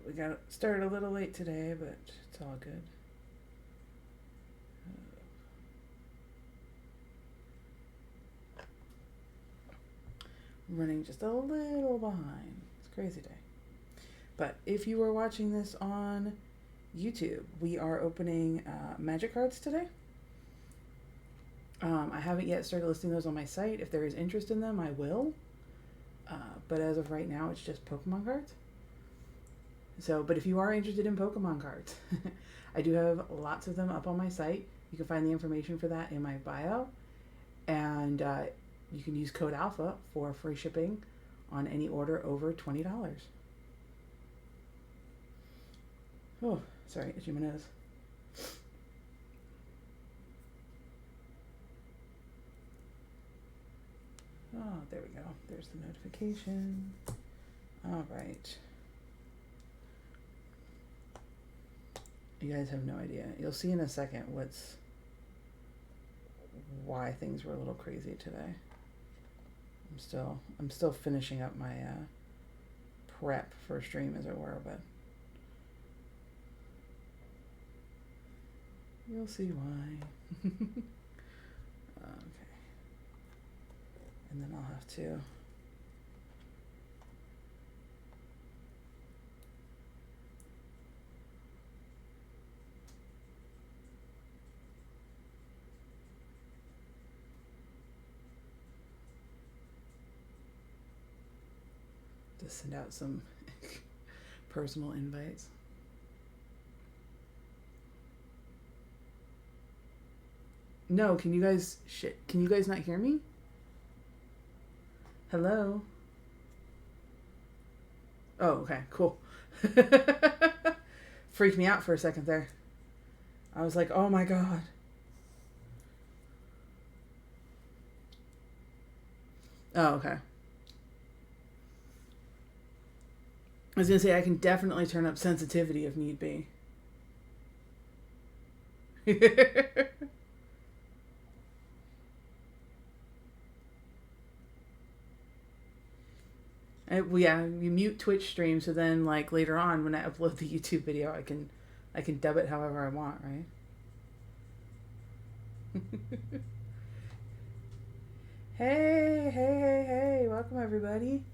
we got started a little late today, but it's all good. Running just a little behind. It's a crazy day. But if you are watching this on YouTube, we are opening magic cards today. I haven't yet started listing those on my site. If there is interest in them, I will. But as of right now, it's just Pokemon cards. So, but if you are interested in Pokemon cards, I do have lots of them up on my site. You can find the information for that in my bio. And you can use code ALPHA for free shipping on any order over $20. Oh, sorry, itchy my nose. Oh, there we go. There's the notification. All right. You guys have no idea. You'll see in a second why things were a little crazy today. I'm still finishing up my prep for stream, as it were, but you'll see why. Okay. And then I'll have to send out some personal invites. No, can you guys not hear me? Hello? Oh, okay, cool. Freaked me out for a second there. I was like, oh my god. Oh, okay. I was going to say, I can definitely turn up sensitivity if need be. Well, yeah, you mute Twitch stream, so then like later on when I upload the YouTube video, I can dub it however I want, right? Hey, welcome everybody.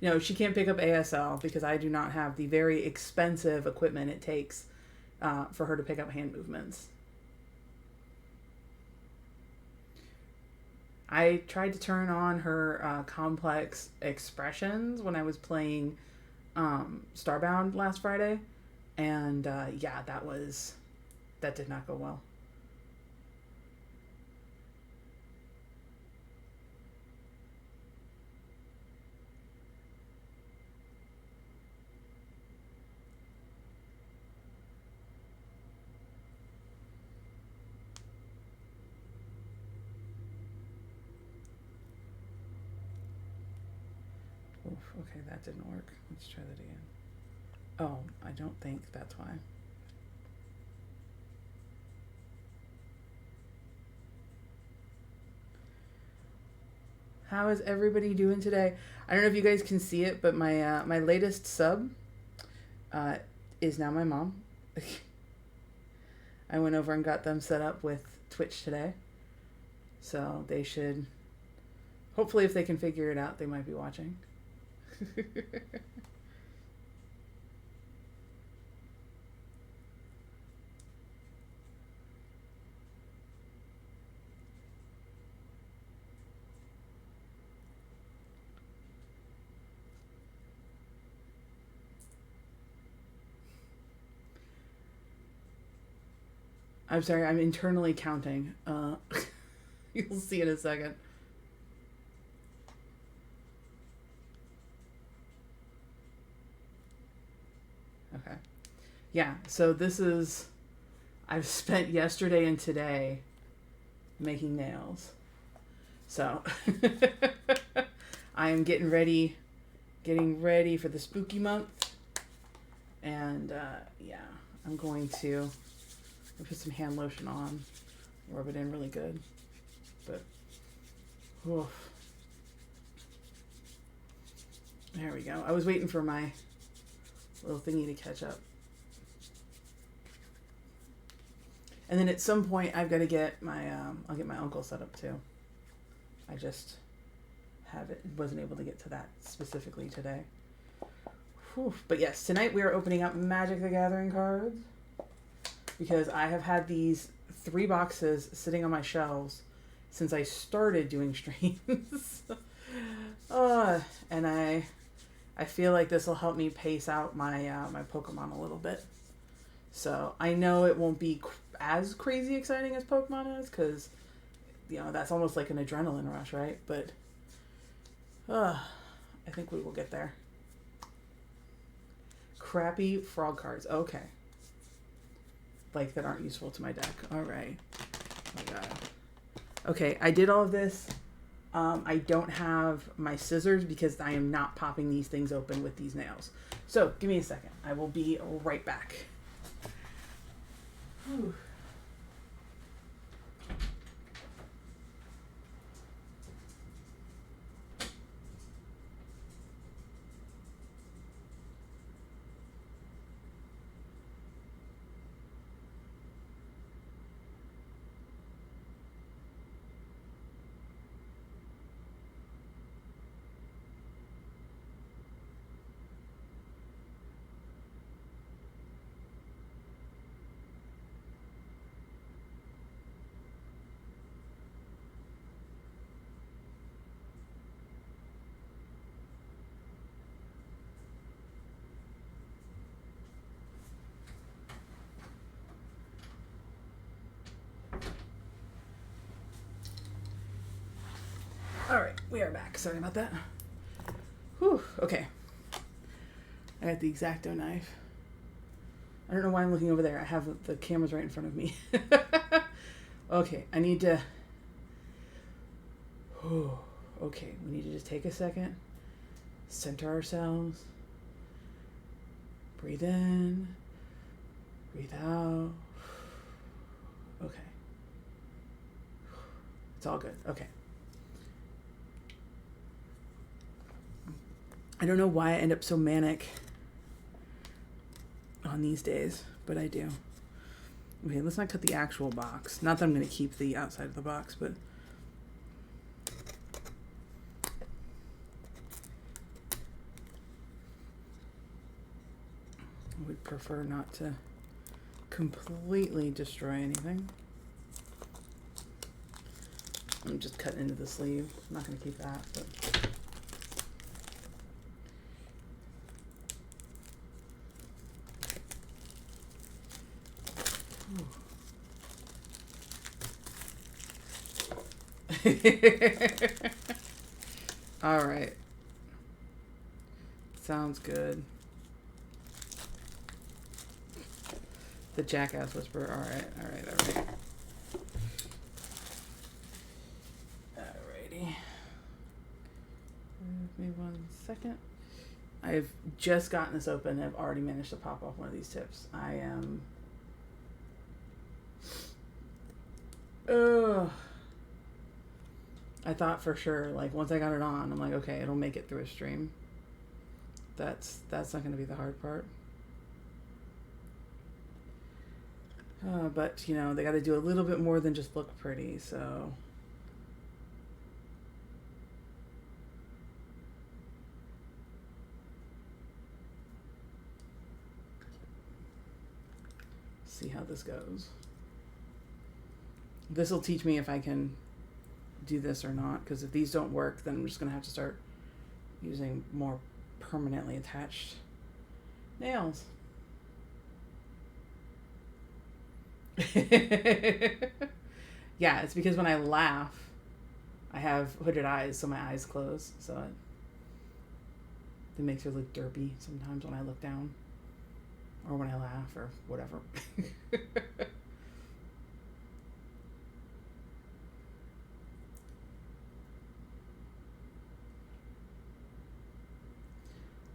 No, she can't pick up ASL because I do not have the very expensive equipment it takes for her to pick up hand movements. I tried to turn on her complex expressions when I was playing Starbound last Friday, and yeah, that did not go well. Okay, that didn't work. Let's try that again. Oh, I don't think that's why. How is everybody doing today? I don't know if you guys can see it, but my my latest sub is now my mom. I went over and got them set up with Twitch today. So they should, hopefully if they can figure it out, they might be watching. I'm sorry, I'm internally counting. You'll see in a second. Okay. Yeah, so I've spent yesterday and today making nails. So I am getting ready for the spooky month. And yeah, I'm going to put some hand lotion on, rub it in really good. But oof. There we go. I was waiting for my little thingy to catch up. And then at some point, I've got to get my, I'll get my uncle set up too. I just wasn't able to get to that specifically today. Whew. But yes, tonight we are opening up Magic the Gathering cards because I have had these 3 boxes sitting on my shelves since I started doing streams. And I feel like this will help me pace out my my Pokemon a little bit. So I know it won't be as crazy exciting as Pokemon is because, you know, that's almost like an adrenaline rush, right? But I think we will get there. Crappy frog cards. Okay. Like that aren't useful to my deck. All right. Oh my God. Okay, I did all of this. I don't have my scissors because I am not popping these things open with these nails. So give me a second. I will be right back. Whew. All right, we are back. Sorry about that. Whew, okay. I got the X-Acto knife. I don't know why I'm looking over there. I have the cameras right in front of me. Okay, I need to... Okay, we need to just take a second. Center ourselves. Breathe in. Breathe out. Okay. It's all good. Okay. I don't know why I end up so manic on these days, but I do. Okay, let's not cut the actual box. Not that I'm going to keep the outside of the box, but... I would prefer not to completely destroy anything. I'm just cutting into the sleeve. I'm not going to keep that, but... All right. Sounds good. The Jackass Whisperer. All right. Alrighty. Give me 1 second. I've just gotten this open. I've already managed to pop off one of these tips. I am... I thought for sure, like, once I got it on, I'm like, okay, it'll make it through a stream. That's not going to be the hard part. But, you know, they got to do a little bit more than just look pretty, so... See how this goes. This will teach me if I can do this or not, because if these don't work, then I'm just going to have to start using more permanently attached nails. Yeah, it's because when I laugh, I have hooded eyes, so my eyes close, so it makes her look derpy sometimes when I look down, or when I laugh, or whatever.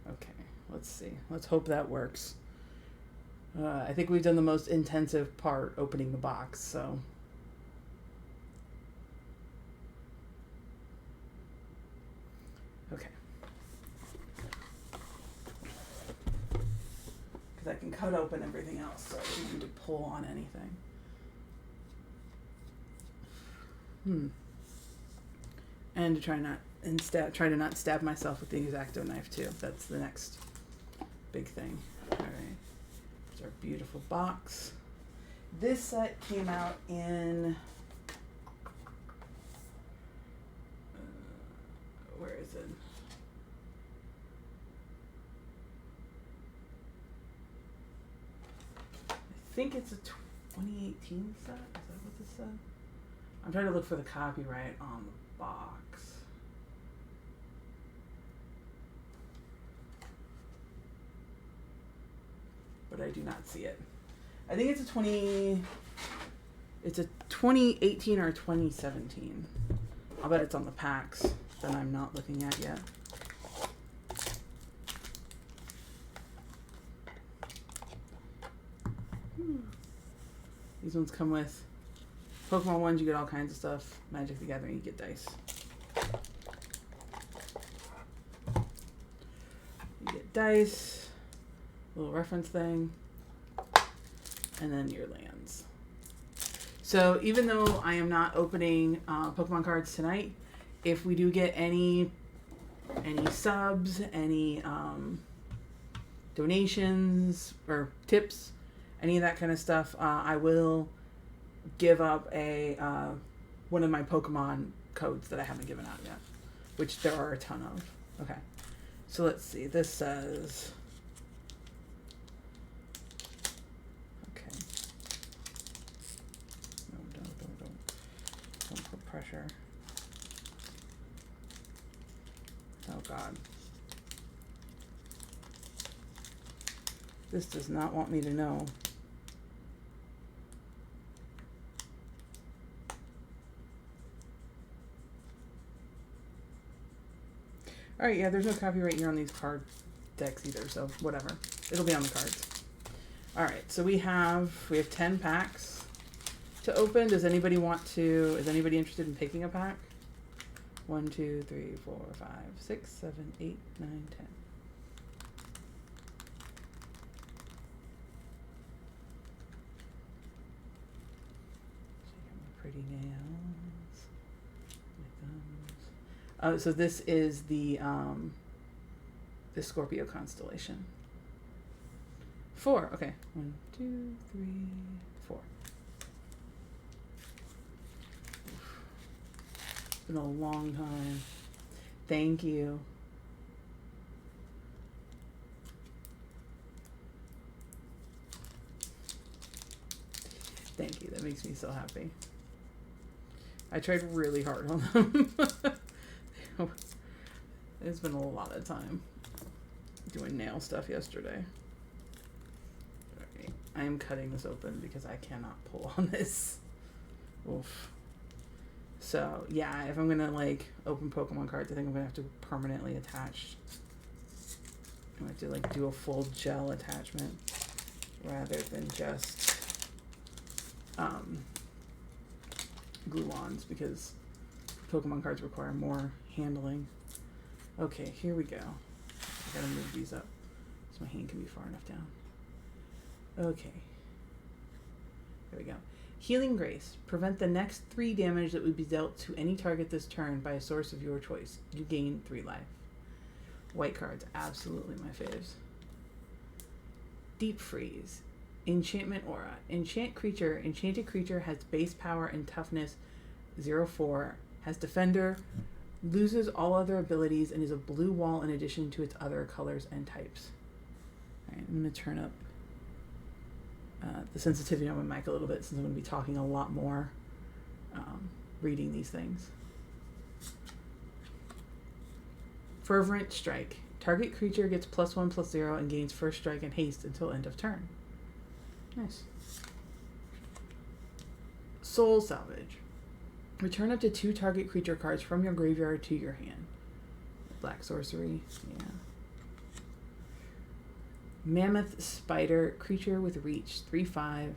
Okay, let's see. Let's hope that works. I think we've done the most intensive part, opening the box, so... Okay. because I can cut open everything else, so I don't need to pull on anything. And to try to not stab myself with the X-Acto knife too. That's the next big thing. All right, it's our beautiful box. This set came out in where is it? I think it's a 2018 set. Is that what this said? I'm trying to look for the copyright on the box. But I do not see it. I think it's a 2018 or 2017. I'll bet it's on the packs that I'm not looking at yet. These ones come with Pokemon ones, you get all kinds of stuff. Magic the Gathering, you get dice. You get dice, little reference thing, and then your lands. So even though I am not opening Pokemon cards tonight, if we do get any subs, any donations or tips, any of that kind of stuff, I will give up a one of my Pokemon codes that I haven't given out yet, which there are a ton of. Okay, so let's see. This says, okay, no, don't put pressure. Oh God, this does not want me to know. All right, yeah, there's no copyright here on these card decks either, so whatever. It'll be on the cards. All right, so we have 10 packs to open. Is anybody interested in picking a pack? 1, 2, 3, 4, 5, 6, 7, 8, 9, 10. Pretty nails. Oh, so this is the Scorpio constellation. 4. Okay. 1, 2, 3, 4. It's been a long time. Thank you. Thank you. That makes me so happy. I tried really hard on them. It's been a lot of time doing nail stuff yesterday. Alright, I am cutting this open because I cannot pull on this. Oof. So yeah, if I'm gonna like open Pokemon cards, I think I'm gonna have to permanently attach. I'm gonna have to like do a full gel attachment rather than just glue-ons, because Pokemon cards require more handling. Okay, here we go. I gotta move these up so my hand can be far enough down. Okay. There we go. Healing Grace. Prevent the next 3 damage that would be dealt to any target this turn by a source of your choice. You gain 3 life. White cards, absolutely my faves. Deep Freeze. Enchantment Aura. Enchanted creature has base power and toughness 0/4. Has Defender. Loses all other abilities and is a blue wall in addition to its other colors and types. Alright, I'm going to turn up the sensitivity on my mic a little bit, since I'm going to be talking a lot more reading these things. Fervent Strike. Target creature gets +1/+0 and gains first strike and haste until end of turn. Nice. Soul Salvage. Return up to 2 target creature cards from your graveyard to your hand. Black sorcery. Yeah. Mammoth Spider. Creature with reach. 3/5.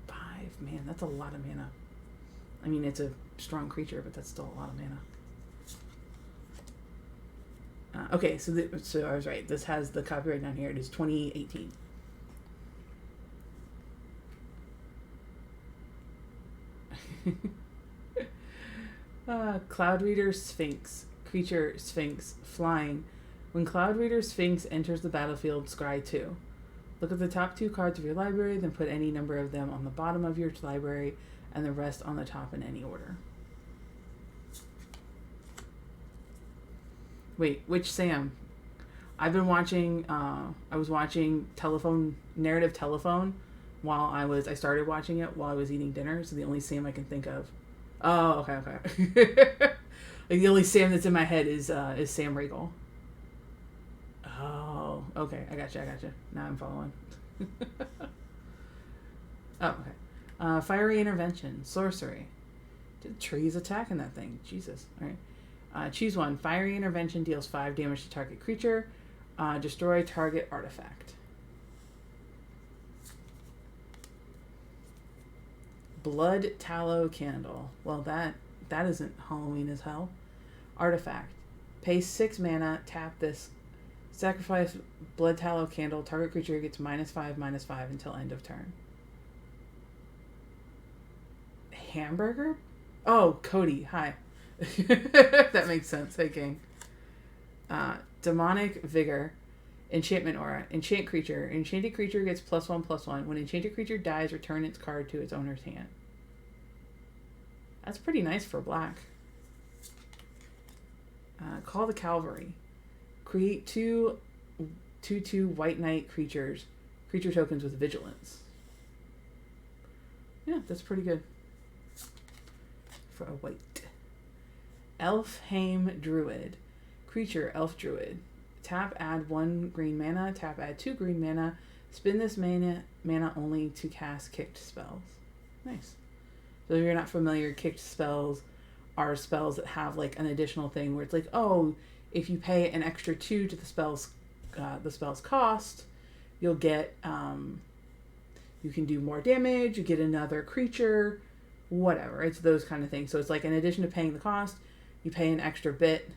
5. Man, that's a lot of mana. I mean, it's a strong creature, but that's still a lot of mana. Okay, so I was right. This has the copyright down here. It is 2018. Cloud Reader Sphinx. Creature Sphinx. Flying. When Cloud Reader Sphinx enters the battlefield, scry 2. Look at the top 2 cards of your library, then put any number of them on the bottom of your library and the rest on the top in any order. Wait, which Sam? I've been watching, I was watching Narrative Telephone while I started watching it while I was eating dinner, so the only Sam I can think of. Oh, okay. Like the only Sam that's in my head is Sam Riegel. Oh, okay. I gotcha. Now I'm following. Oh, okay. Fiery Intervention. Sorcery. Did trees attacking that thing? Jesus. All right. Choose one. Fiery Intervention deals 5 damage to target creature. Destroy target artifact. Blood Tallow Candle. Well, that isn't Halloween as hell. Artifact. Pay 6 mana. Tap this. Sacrifice Blood Tallow Candle. Target creature gets -5/-5 until end of turn. Hamburger? Oh, Cody. Hi. That makes sense. Hey, King. Demonic Vigor. Enchantment Aura. Enchant creature. Enchanted creature gets +1/+1. When enchanted creature dies, return its card to its owner's hand. That's pretty nice for black. Call the Cavalry. Create 2/2 White Knight creature tokens with vigilance. Yeah, that's pretty good for a white. Elfheim Druid. Creature, Elf Druid. Tap, add 1 green mana. Tap, add 2 green mana. Spin this mana only to cast kicked spells. Nice. So if you're not familiar, kicked spells are spells that have like an additional thing where it's like, oh, if you pay an extra 2 to the spell's cost, you'll get you can do more damage. You get another creature, whatever. It's those kind of things. So it's like in addition to paying the cost, you pay an extra bit,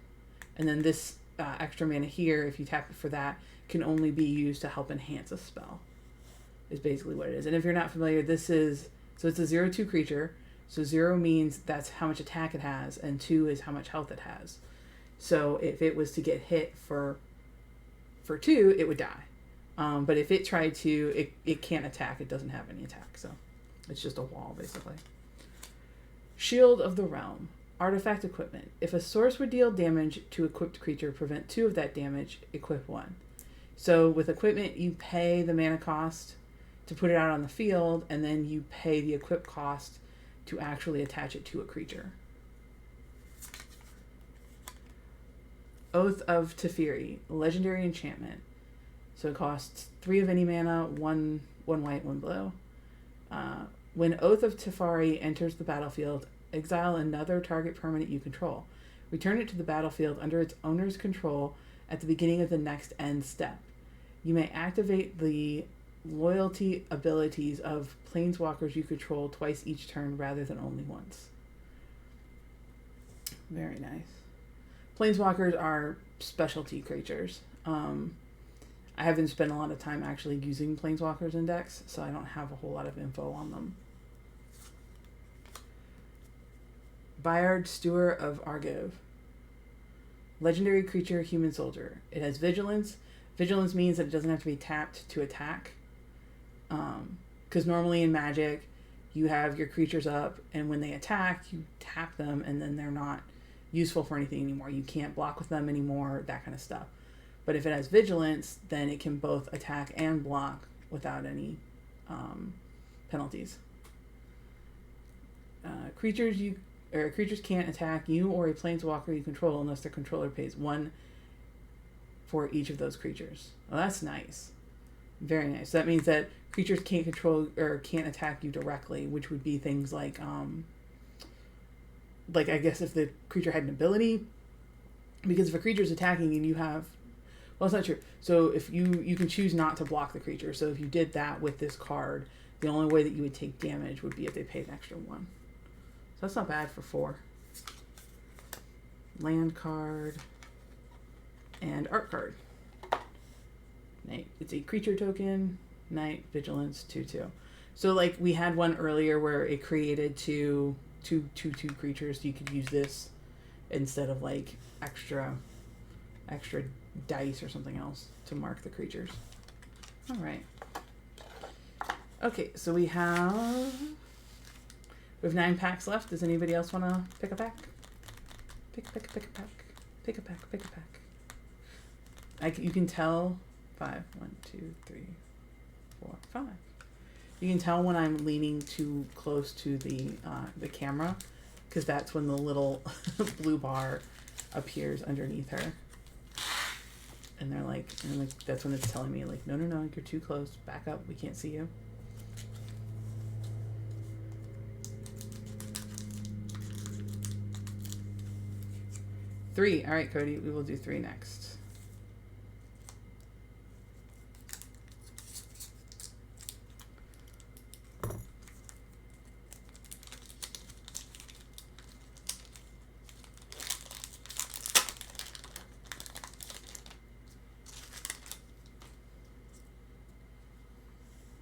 and then this extra mana here, if you tap it for that, can only be used to help enhance a spell. Is basically what it is. And if you're not familiar, it's a 0/2 creature. So 0 means that's how much attack it has, and 2 is how much health it has. So if it was to get hit for 2, it would die. But if it tried to, it can't attack. It doesn't have any attack. So it's just a wall, basically. Shield of the Realm. Artifact equipment. If a source would deal damage to equipped creature, prevent 2 of that damage, equip 1. So with equipment, you pay the mana cost to put it out on the field, and then you pay the equip cost to actually attach it to a creature. Oath of Teferi. Legendary enchantment. So it costs 3 of any mana, 1 white, 1 blue. When Oath of Teferi enters the battlefield, exile another target permanent you control. Return it to the battlefield under its owner's control at the beginning of the next end step. You may activate the loyalty abilities of planeswalkers you control twice each turn rather than only once. Very nice. Planeswalkers are specialty creatures. I haven't spent a lot of time actually using Planeswalkers in decks, so I don't have a whole lot of info on them. Bayard, Steward of Argive. Legendary creature, human soldier. It has vigilance. Vigilance means that it doesn't have to be tapped to attack. Because normally in Magic, you have your creatures up, and when they attack, you tap them, and then they're not useful for anything anymore. You can't block with them anymore, that kind of stuff. But if it has vigilance, then it can both attack and block without any penalties. Creatures can't attack you or a planeswalker you control unless their controller pays 1 for each of those creatures. Well, that's nice. Very nice. So that means that creatures can't control or can't attack you directly, which would be things like I guess if the creature had an ability, because if a creature's attacking and you have, well, it's not true. So if you can choose not to block the creature. So if you did that with this card, the only way that you would take damage would be if they paid an extra 1. So that's not bad for 4. Land card and art card. Night. It's a creature token. Night, vigilance, 2/2. So like we had one earlier where it created 2 two creatures, you could use this instead of like extra dice or something else to mark the creatures. All right. Okay, so we have 9 packs left. Does anybody else want to pick a pack? Pick a pack. Pick a pack. You can tell 5. 1, 2, 3, 4, 5. You can tell when I'm leaning too close to the camera, because that's when the little blue bar appears underneath her. And they're like, that's when it's telling me like, no, you're too close. Back up. We can't see you. Three. All right, Cody. We will do 3 next.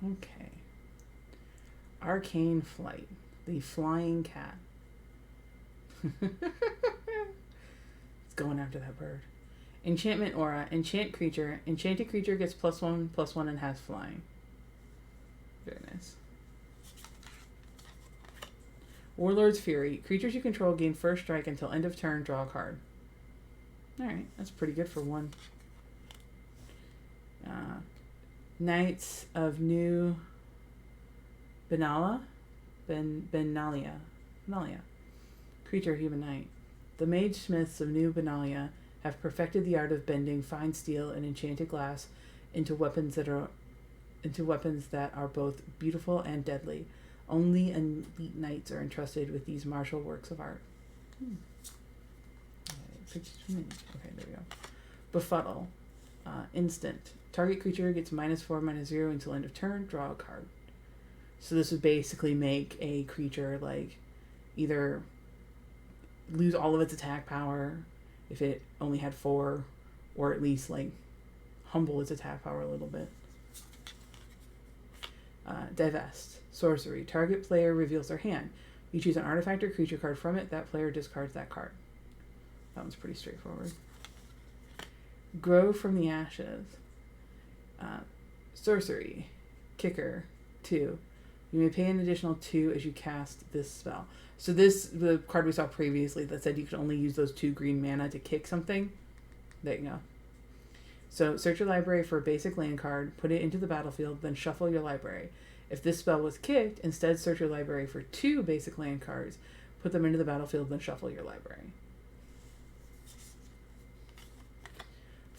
Okay. Arcane Flight. The Flying Cat. It's going after that bird. Enchantment Aura. Enchant creature. Enchanted creature gets +1/+1 and has flying. Very nice. Warlord's Fury. Creatures you control gain first strike until end of turn. Draw a card. Alright, that's pretty good for 1. Knights of New Benalia. Creature, human knight. The mage smiths of New Benalia have perfected the art of bending fine steel and enchanted glass into weapons that are both beautiful and deadly. Only elite knights are entrusted with these martial works of art. Okay, there we go. Befuddle. Instant. Target creature gets -4/-0 until end of turn. Draw a card. So this would basically make a creature like either lose all of its attack power if it only had 4, or at least like humble its attack power a little bit. Divest. Sorcery. Target player reveals their hand. You choose an artifact or creature card from it. That player discards that card. That one's pretty straightforward. Grow from the Ashes. Sorcery. Kicker. 2. You may pay an additional 2 as you cast this spell. So the card we saw previously that said you could only use those 2 green mana to kick something. There you go. So search your library for a basic land card, put it into the battlefield, then shuffle your library. If this spell was kicked, instead search your library for 2 basic land cards, put them into the battlefield, then shuffle your library.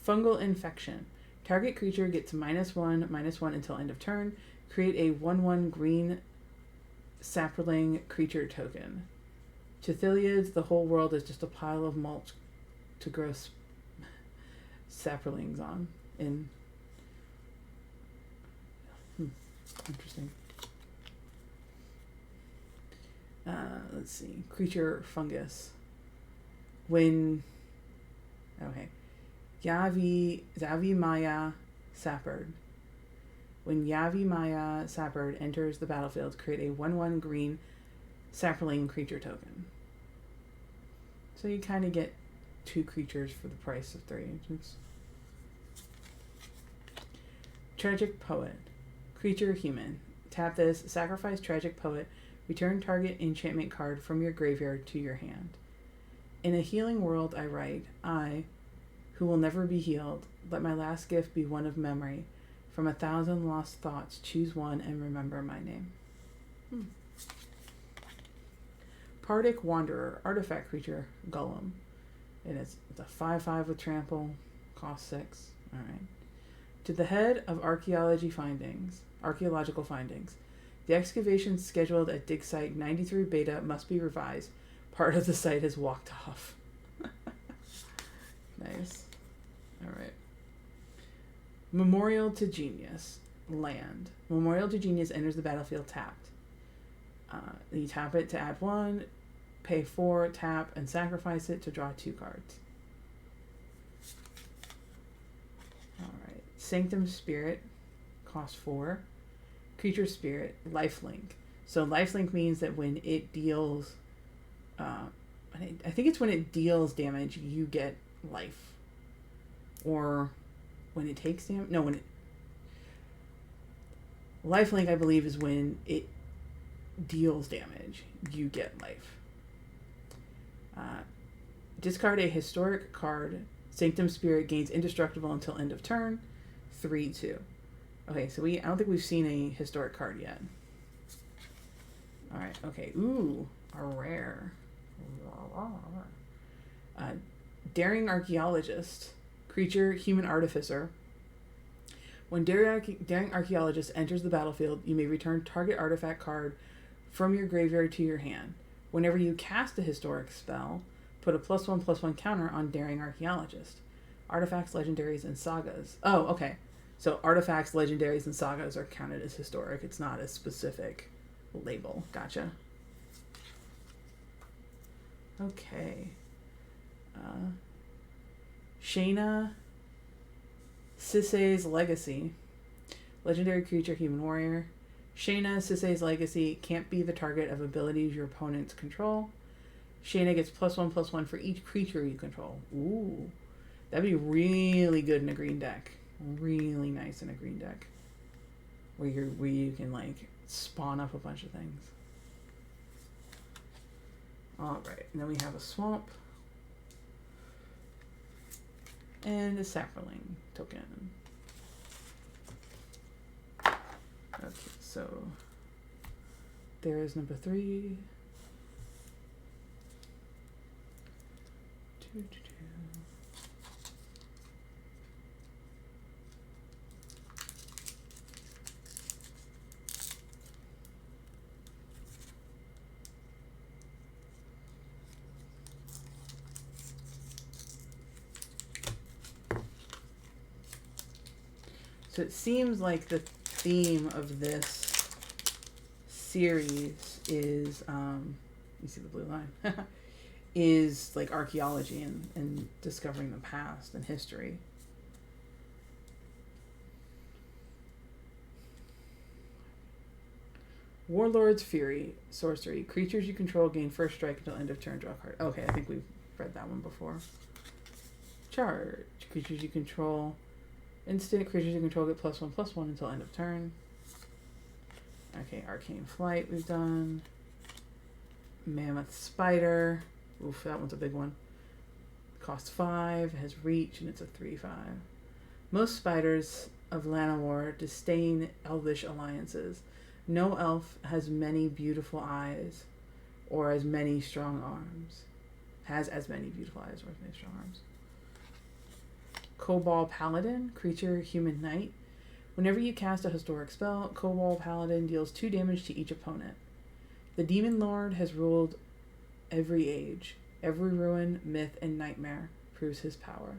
Fungal Infection. Target creature gets -1/-1 until end of turn. Create a 1/1 green sapling creature token. To Thiliads, the whole world is just a pile of mulch to grow saplings on. Interesting. Let's see. Creature fungus. Yavi Maya Sapard. When Yavi Maya Sapard enters the battlefield, create a 1/1 green sapling creature token. So you kind of get 2 creatures for the price of 3 agents. Tragic Poet. Creature, human. Tap this, sacrifice Tragic Poet, return target enchantment card from your graveyard to your hand. In a healing world I write, I, who will never be healed, let my last gift be one of memory. From 1,000 lost thoughts, choose one and remember my name. Pardic Wanderer, artifact creature, Golem. It's a 5/5 with trample, cost 6. Alright. To the head of archaeological findings. The excavation scheduled at dig site 93 beta must be revised. Part of the site has walked off. Nice. Alright. Memorial to Genius. Land. Memorial to Genius enters the battlefield tapped. You tap it to add 1, pay 4, tap, and sacrifice it to draw 2 cards. Alright. Sanctum Spirit. Cost 4. Creature Spirit. Lifelink. So lifelink means that when it deals I think it's when it deals damage, you get life. Or when it takes damage. No, when it. Lifelink, I believe, is when it deals damage, you get life. Discard a historic card. Sanctum Spirit gains indestructible until end of turn. 3/2. Okay, so I don't think we've seen a historic card yet. Alright, okay. Ooh, a rare. Daring Archaeologist. Creature, human artificer. When Daring Archaeologist enters the battlefield, you may return target artifact card from your graveyard to your hand. Whenever you cast a historic spell, put a +1/+1 counter on Daring Archaeologist. Artifacts, legendaries, and sagas. Oh, okay. So artifacts, legendaries, and sagas are counted as historic. It's not a specific label. Gotcha. Okay. Shayna Sisay's Legacy. Legendary creature, human warrior. Shayna Sisay's Legacy can't be the target of abilities your opponents control. Shayna gets +1/+1 for each creature you control. Ooh. That'd be really good in a green deck. Really nice in a green deck. Where you can like spawn up a bunch of things. Alright, and then we have a swamp. And a sapling token. Okay, so there is number 3. 2, 2, 2. So it seems like the theme of this series is, you see the blue line, is like archaeology and discovering the past and history. Warlord's Fury, sorcery. Creatures you control gain first strike until end of turn, draw a card. Okay, I think we've read that one before. Charge. Creatures you control. Instant creatures you control get +1/+1 until end of turn. Okay, Arcane Flight we've done. Mammoth Spider. Oof, that one's a big one. Costs 5, has reach, and it's a 3/5. Most spiders of Llanowar disdain elvish alliances. No elf has many beautiful eyes or as many strong arms. Has as many beautiful eyes or as many strong arms. Cobalt Paladin, creature, human knight. Whenever you cast a historic spell, Cobalt Paladin deals 2 damage to each opponent. The Demon Lord has ruled every age. Every ruin, myth, and nightmare proves his power.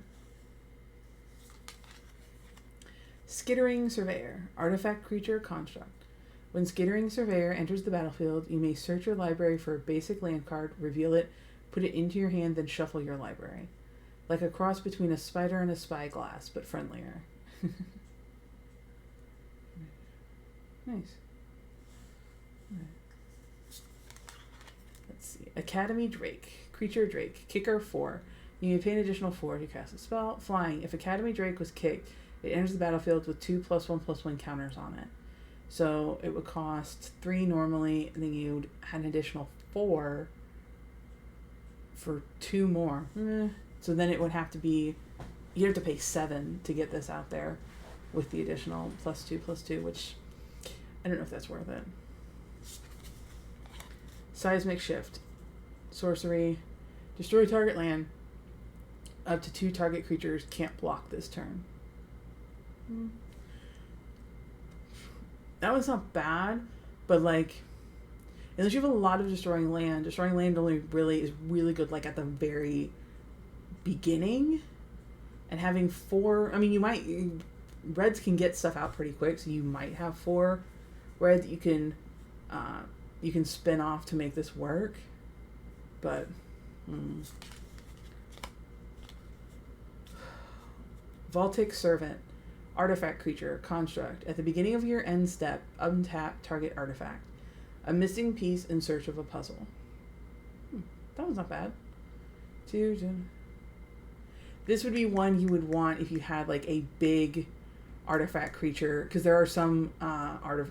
Skittering Surveyor, artifact creature, construct. When Skittering Surveyor enters the battlefield, you may search your library for a basic land card, reveal it, put it into your hand, then shuffle your library. Like a cross between a spider and a spyglass, but friendlier. Nice. Let's see. Academy Drake. Creature Drake. Kicker 4. You may pay an additional 4 to cast a spell. Flying. If Academy Drake was kicked, it enters the battlefield with 2 +1/+1 counters on it. So it would cost 3 normally, and then you'd add an additional 4 for 2 more. So then it would have to be, you'd have to pay 7 to get this out there with the additional +2/+2, which I don't know if that's worth it. Seismic Shift. Sorcery. Destroy target land. Up to 2 target creatures can't block this turn. That one's not bad, but like, unless you have a lot of destroying land only really is really good like at the very beginning. And having 4, I mean, reds can get stuff out pretty quick, so you might have 4 red that you can spin off to make this work. But Vaultic Servant, artifact creature, construct. At the beginning of your end step, untap target artifact. A missing piece in search of a puzzle. That one's not bad. Two. This would be one you would want if you had like a big artifact creature, because there are some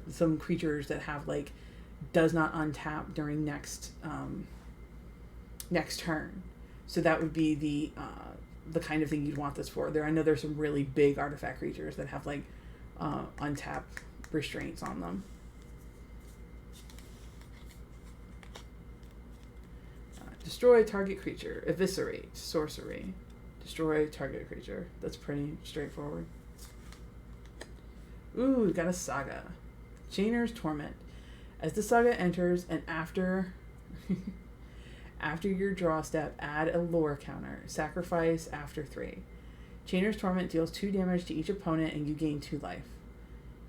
some creatures that have like does not untap during next turn. So that would be the kind of thing you'd want this for. I know there's some really big artifact creatures that have like untap restraints on them. Destroy target creature. Eviscerate. Sorcery. Destroy target creature. That's pretty straightforward. Ooh, we got a saga. Chainer's Torment. As the saga enters and after your draw step, add a lore counter. Sacrifice after 3. Chainer's Torment deals 2 damage to each opponent and you gain 2 life.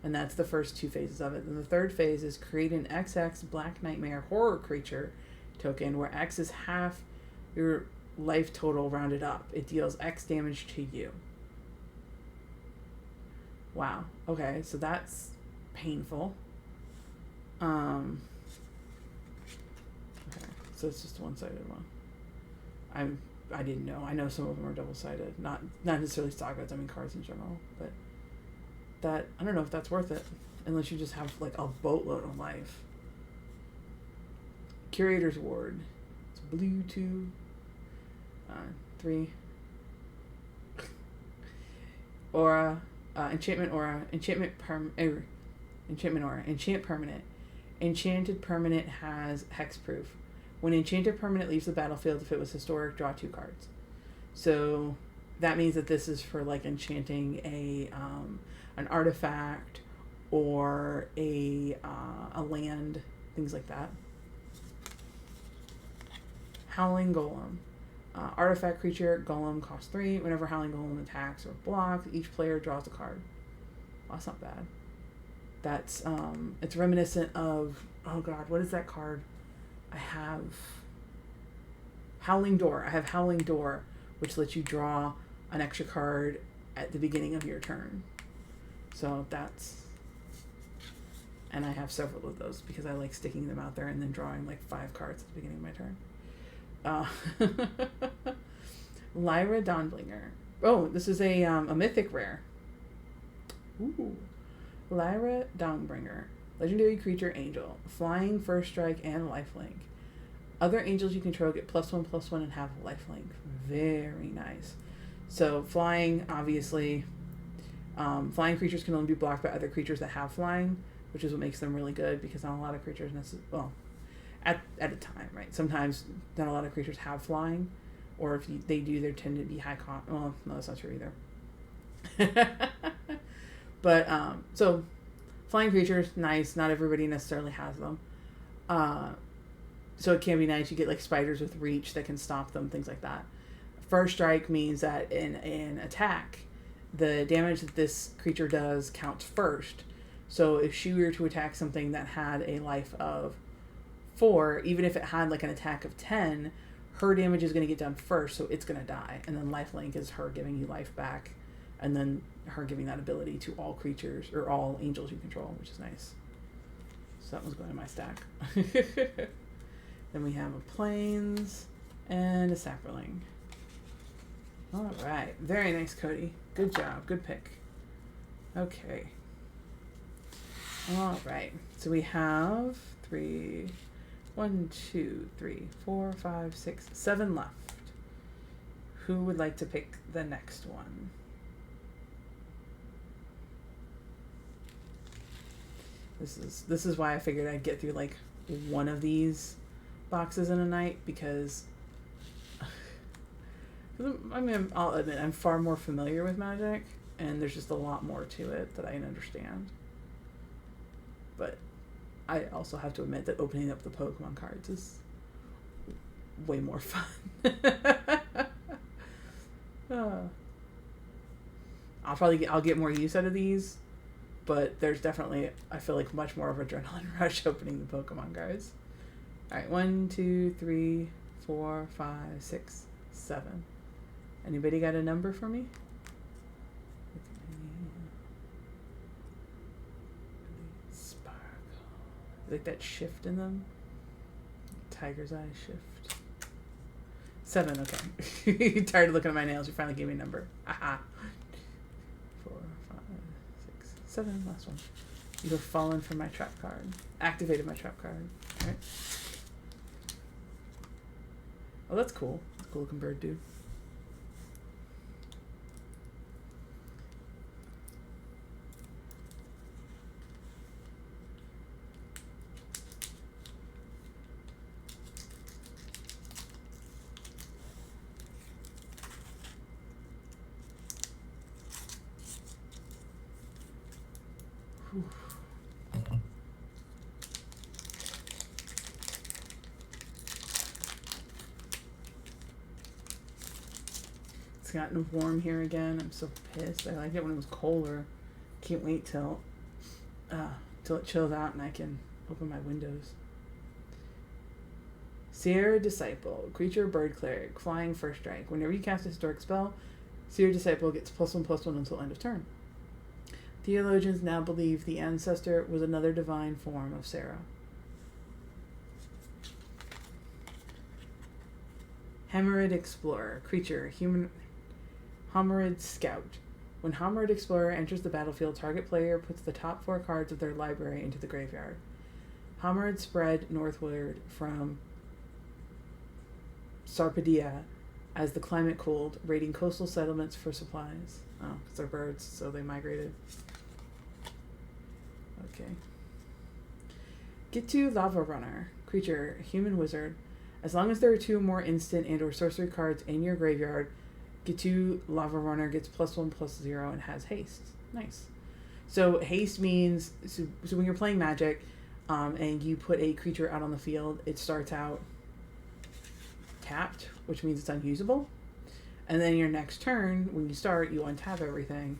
And that's the first 2 phases of it. And the third phase is create an XX Black Nightmare horror creature token where X is half your life total rounded up. It deals X damage to you. Wow. Okay, so that's painful. Okay, so it's just a one-sided one. I didn't know. I know some of them are double-sided. Not necessarily sagas, I mean cards in general. But that, I don't know if that's worth it. Unless you just have like a boatload of life. Curator's Ward. It's blue 2. 3. Aura. Enchantment Aura. Enchant Aura. Enchant Permanent. Enchanted Permanent has hexproof. When Enchanted Permanent leaves the battlefield, if it was historic, draw 2 cards. So that means that this is for like enchanting an artifact or a land, things like that. Howling Golem. Artifact creature, Golem costs 3. Whenever Howling Golem attacks or blocks, each player draws a card. Well, that's not bad. That's it's reminiscent of, oh god, what is that card? I have Howling Door. I have Howling Door, which lets you draw an extra card at the beginning of your turn. So that's, and I have several of those because I like sticking them out there and then drawing like 5 cards at the beginning of my turn. Lyra Dawnbringer. Oh, this is a mythic rare. Ooh. Lyra Dawnbringer. Legendary creature angel. Flying, first strike, and lifelink. Other angels you control get +1/+1 and have lifelink. Very nice. So flying, obviously, flying creatures can only be blocked by other creatures that have flying, which is what makes them really good because not a lot of creatures at a time, right? Sometimes not a lot of creatures have flying, or if they do, they tend to be high cost. Well, no, that's not true either. But so flying creatures, nice. Not everybody necessarily has them. So it can be nice. You get like spiders with reach that can stop them, things like that. First strike means that in an attack, the damage that this creature does counts first. So if she were to attack something that had a life of 4, even if it had like an attack of 10, her damage is going to get done first, so it's going to die. And then lifelink is her giving you life back, and then her giving that ability to all creatures or all angels you control, which is nice. So that one's going in my stack. Then we have a Plains and a Sapperling. All right, very nice, Cody. Good job, good pick. Okay. All right, so we have 1, 2, 3, 4, 5, 6, 7 left. Who would like to pick the next one? This is why I figured I'd get through like one of these boxes in a night, because I mean, I'll admit I'm far more familiar with Magic, and there's just a lot more to it that I understand. But I also have to admit that opening up the Pokemon cards is way more fun. I'll get more use out of these, but there's definitely, I feel like, much more of adrenaline rush opening the Pokemon cards. All right, 1, 2, 3, 4, 5, 6, 7. Anybody got a number for me? Sparkle. Like that shift in them. Tiger's Eye shift. 7, okay. You're tired of looking at my nails. You finally gave me a number. Aha. 4, 5, 6, 7. Last one. You have fallen from my trap card. Activated my trap card. Alright. Oh, that's cool. That's a cool looking bird, dude. Whew. It's gotten warm here again. I'm so pissed. I liked it when it was colder. Can't wait till it chills out and I can open my windows. Seer Disciple, creature, bird cleric, flying, first strike. Whenever you cast a historic spell, Seer Disciple gets +1/+1 until end of turn. Theologians now believe the ancestor was another divine form of Sarah. Homerid Explorer, creature, human. Homerid Scout. When Homerid Explorer enters the battlefield, target player puts the top 4 cards of their library into the graveyard. Homerid spread northward from Sarpedia as the climate cooled, raiding coastal settlements for supplies. Oh, because they're birds, so they migrated. Okay. Gitu Lava Runner, creature, human wizard. As long as there are 2 or more instant and or sorcery cards in your graveyard, Gitu Lava Runner gets +1/+0 and has haste. Nice. So haste means, so when you're playing Magic and you put a creature out on the field, it starts out tapped, which means it's unusable. And then your next turn, when you start, you untap everything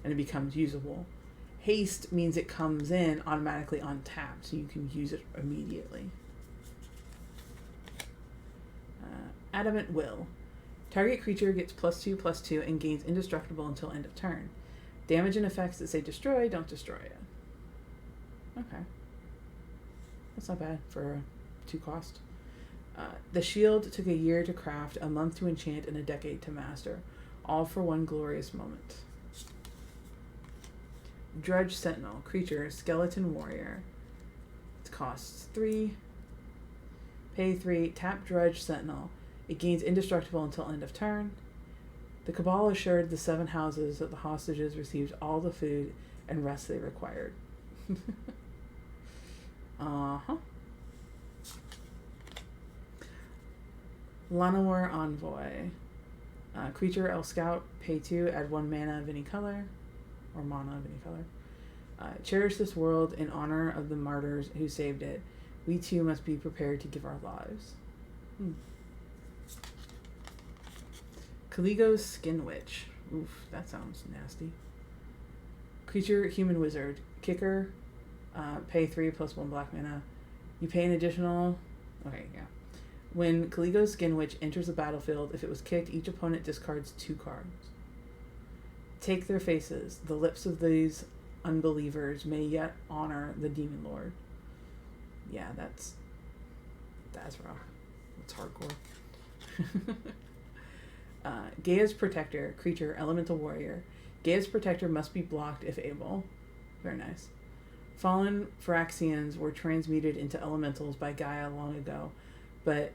and it becomes usable. Haste means it comes in automatically untapped, so you can use it immediately. Adamant Will. Target creature gets +2/+2 and gains indestructible until end of turn. Damage and effects that say destroy don't destroy it. Okay. That's not bad for a 2 cost. The shield took a year to craft, a month to enchant, and a decade to master. All for one glorious moment. Drudge Sentinel. Creature, skeleton warrior. It costs 3. Pay 3. Tap Drudge Sentinel. It gains indestructible until end of turn. The Cabal assured the 7 houses that the hostages received all the food and rest they required. Uh-huh. Llanowar Envoy. Creature, Elf Scout, pay 2, add 1 mana of any color. Or mana of any color. Cherish this world in honor of the martyrs who saved it. We too must be prepared to give our lives. Caligo's Skin Witch. Oof, that sounds nasty. Creature, human wizard. Kicker, pay 3 +1 black mana. You pay an additional... Okay, yeah. When Caligo's Skin Witch enters the battlefield, if it was kicked, each opponent discards 2 cards. Take their faces. The lips of these unbelievers may yet honor the Demon Lord. Yeah, that's rough. That's hardcore. Gaia's Protector, creature, elemental warrior. Gaia's Protector must be blocked if able. Very nice. Fallen Phyrexians were transmuted into elementals by Gaia long ago, but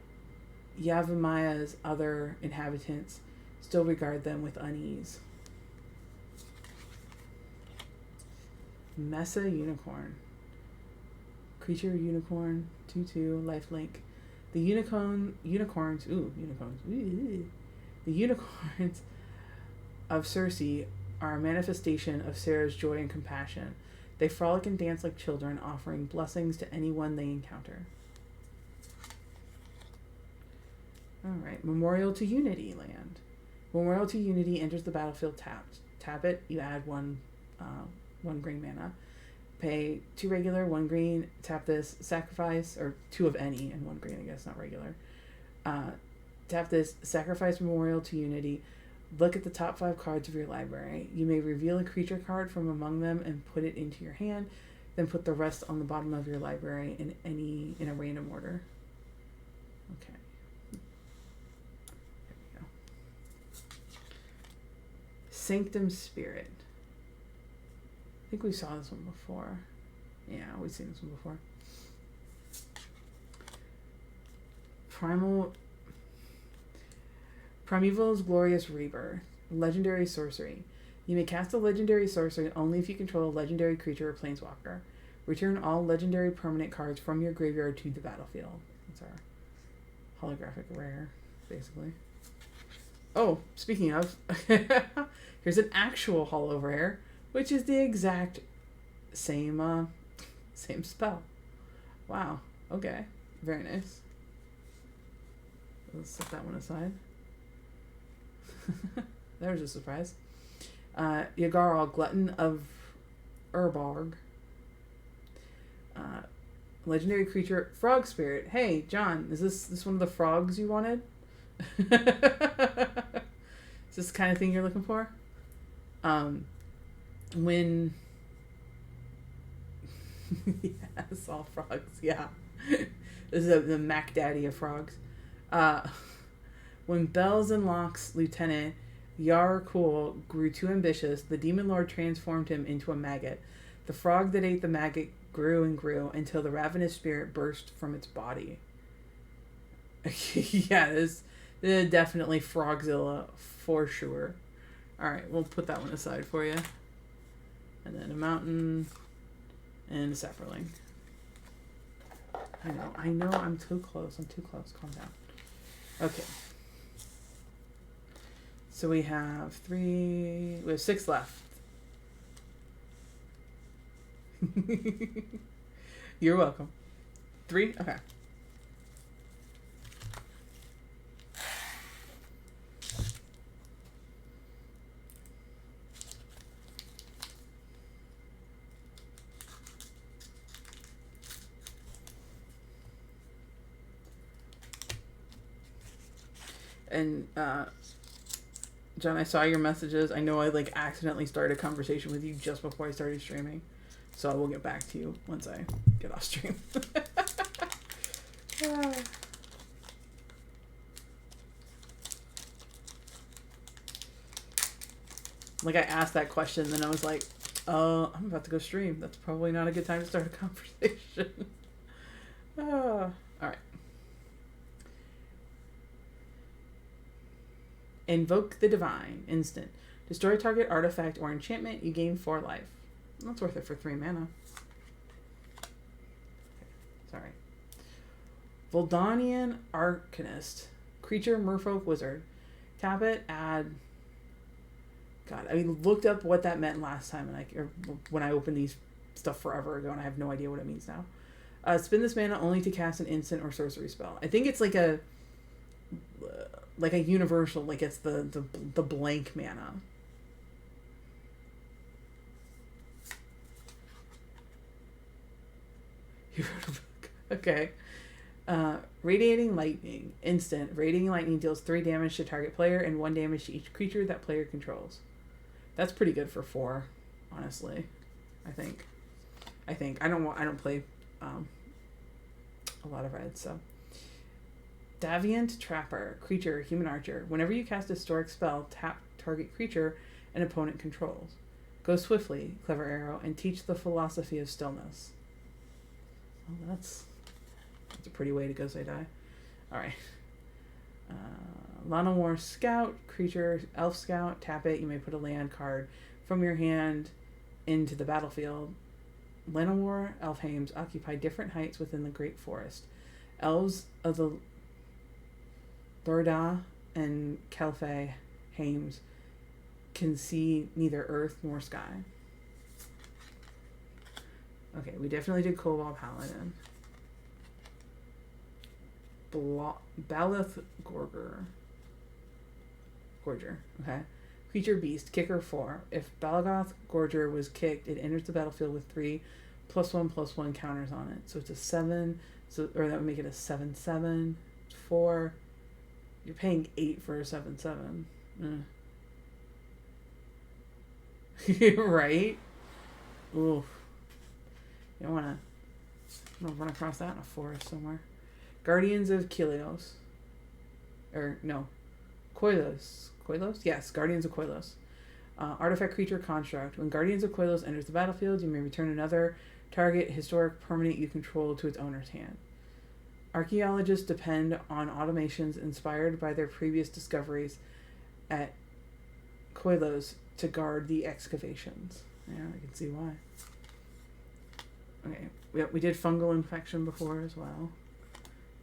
Yavimaia's other inhabitants still regard them with unease. Mesa Unicorn. Creature, unicorn, 2/2, lifelink. The unicorns. The unicorns of Circe are a manifestation of Sarah's joy and compassion. They frolic and dance like children, offering blessings to anyone they encounter. Alright, Memorial to Unity land. Memorial to Unity enters the battlefield tapped. Tap it, you add 1 green mana. Pay 2 regular, 1 green, tap this, sacrifice, or 2 of any, and 1 green, I guess, not regular. Tap this, sacrifice Memorial to Unity. Look at the top 5 cards of your library. You may reveal a creature card from among them and put it into your hand, then put the rest on the bottom of your library in a random order. Okay. Sanctum Spirit. I think we saw this one before. Yeah, we've seen this one before. Primeval's Glorious Rebirth. Legendary Sorcery. You may cast a legendary sorcery only if you control a legendary creature or planeswalker. Return all legendary permanent cards from your graveyard to the battlefield. That's our holographic rare, basically. Oh, speaking of, here's an actual holo rare, which is the exact same spell. Wow. Okay. Very nice. Let's set that one aside. There's a surprise. Yagarl, Glutton of Urborg. Legendary creature, Frog Spirit. Hey, John, is this one of the frogs you wanted? Is this the kind of thing you're looking for? When... yes, all frogs, yeah. This is the Mac Daddy of frogs. When Bells and Locks Lieutenant Yarkul grew too ambitious, the Demon Lord transformed him into a maggot. The frog that ate the maggot grew and grew until the ravenous spirit burst from its body. Yeah, this is definitely Frogzilla for sure. Alright, we'll put that one aside for you. And then a mountain and a sapperling. I know, I'm too close. Calm down. Okay. So we have 6 left. You're welcome. 3? Okay. And John, I saw your messages. I know I accidentally started a conversation with you just before I started streaming. So I will get back to you once I get off stream. I asked that question, then I was like, I'm about to go stream. That's probably not a good time to start a conversation. Alright. Invoke the Divine. Instant. Destroy target artifact or enchantment. You gain 4 life. That's worth it for 3 mana. Okay, sorry. Voldanian Arcanist. Creature, Merfolk, Wizard. Tap it, add... God, I looked up what that meant last time when I opened these stuff forever ago, and I have no idea what it means now. Spend this mana only to cast an instant or sorcery spell. I think it's like a universal, it's the blank mana. You wrote a book. Okay. Radiating Lightning. Instant. Radiating Lightning deals 3 damage to target player and 1 damage to each creature that player controls. That's pretty good for 4, honestly. I think. I don't play a lot of red, so. Daviant Trapper. Creature, human archer. Whenever you cast a historic spell, tap target creature an opponent controls. Go swiftly, clever arrow, and teach the philosophy of stillness. Well, that's a pretty way to go say die. Alright. Llanowar Scout. Creature, elf scout. Tap it. You may put a land card from your hand into the battlefield. Llanowar Elfheims occupy different heights within the Great Forest. Elves of the Lorda and Kelfe Hames can see neither earth nor sky. Okay, we definitely did Cobalt Paladin. Baleth Gorger. Okay. Creature Beast. Kicker 4. If Balagoth Gorger was kicked, it enters the battlefield with 3 +1/+1 counters on it. So it's a 7. Or that would make it a 7/7. 4. You're paying 8 for a 7/7. Right? Oof. You don't want to run across that in a forest somewhere. Guardians of Koilos. Or, no. Koilos. Koilos? Yes, Guardians of Koilos. Artifact creature construct. When Guardians of Koilos enters the battlefield, you may return another target historic permanent you control to its owner's hand. Archaeologists depend on automations inspired by their previous discoveries at Koilos to guard the excavations. Yeah, I can see why. Okay, we did fungal infection before as well.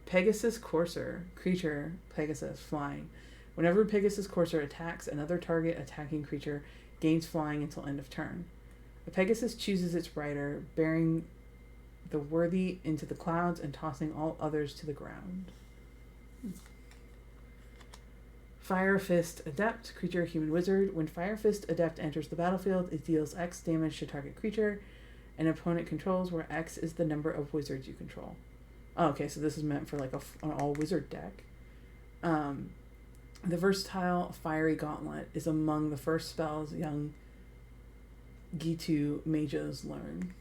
Pegasus Courser. Creature, Pegasus, flying. Whenever Pegasus Courser attacks, another target attacking creature gains flying until end of turn. A Pegasus chooses its rider, bearing the worthy into the clouds and tossing all others to the ground. Fire Fist Adept. Creature, human wizard. When Fire Fist Adept enters the battlefield, it deals X damage to target creature an opponent controls, where X is the number of wizards you control. Oh, okay, so this is meant for like an all wizard deck. The versatile Fiery Gauntlet is among the first spells young Gitu mages learn.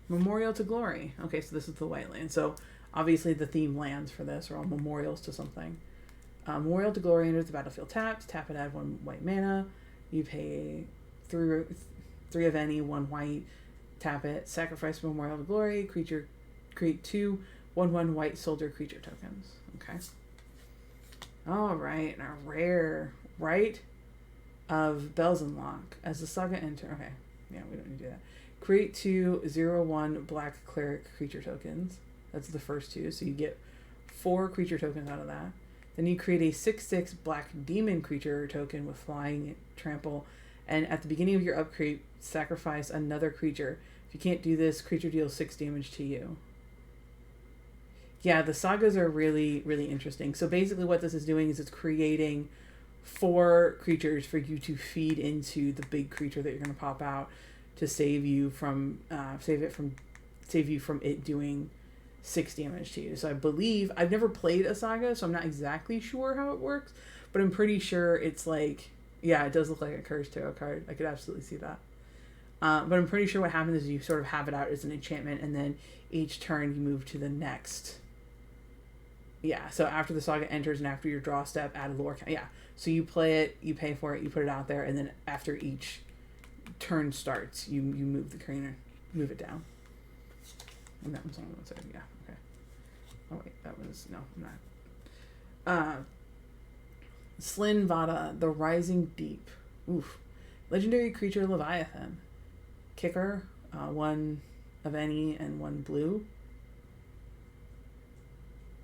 Memorial to Glory. Okay, so this is the white land. So obviously the theme lands for this are all memorials to something. Memorial to Glory enters the battlefield tapped. Tap it, add 1 white mana. You pay three of any, 1 white. Tap it. Sacrifice Memorial to Glory. Creature, create 2 1/1 white soldier creature tokens. Okay. All right, and a rare Rite of Belzenlock. As the saga enter. Okay, yeah, we don't need to do that. Create 2 0/1 black cleric creature tokens. That's the first 2, so you get 4 creature tokens out of that. Then you create a 6/6 black demon creature token with flying, trample, and at the beginning of your upkeep, sacrifice another creature. If you can't do this, creature deals 6 damage to you. Yeah, the sagas are really, really interesting. So basically what this is doing is it's creating 4 creatures for you to feed into the big creature that you're going to pop out to save you from it doing 6 damage to you. So I believe, I've never played a saga, so I'm not exactly sure how it works, but I'm pretty sure it's like, yeah, it does look like a Curse Tarot card. I could absolutely see that. But I'm pretty sure what happens is you sort of have it out as an enchantment, and then each turn you move to the next. Yeah, so after the saga enters and after your draw step, add a lore count. Yeah, so you play it, you pay for it, you put it out there, and then after each turn starts, you move the creature, move it down. And that was on one side, yeah, okay. Oh wait, that was, no, I'm not. Slyn Vada, the Rising Deep. Oof. Legendary creature Leviathan. Kicker, 1 of any and 1 blue.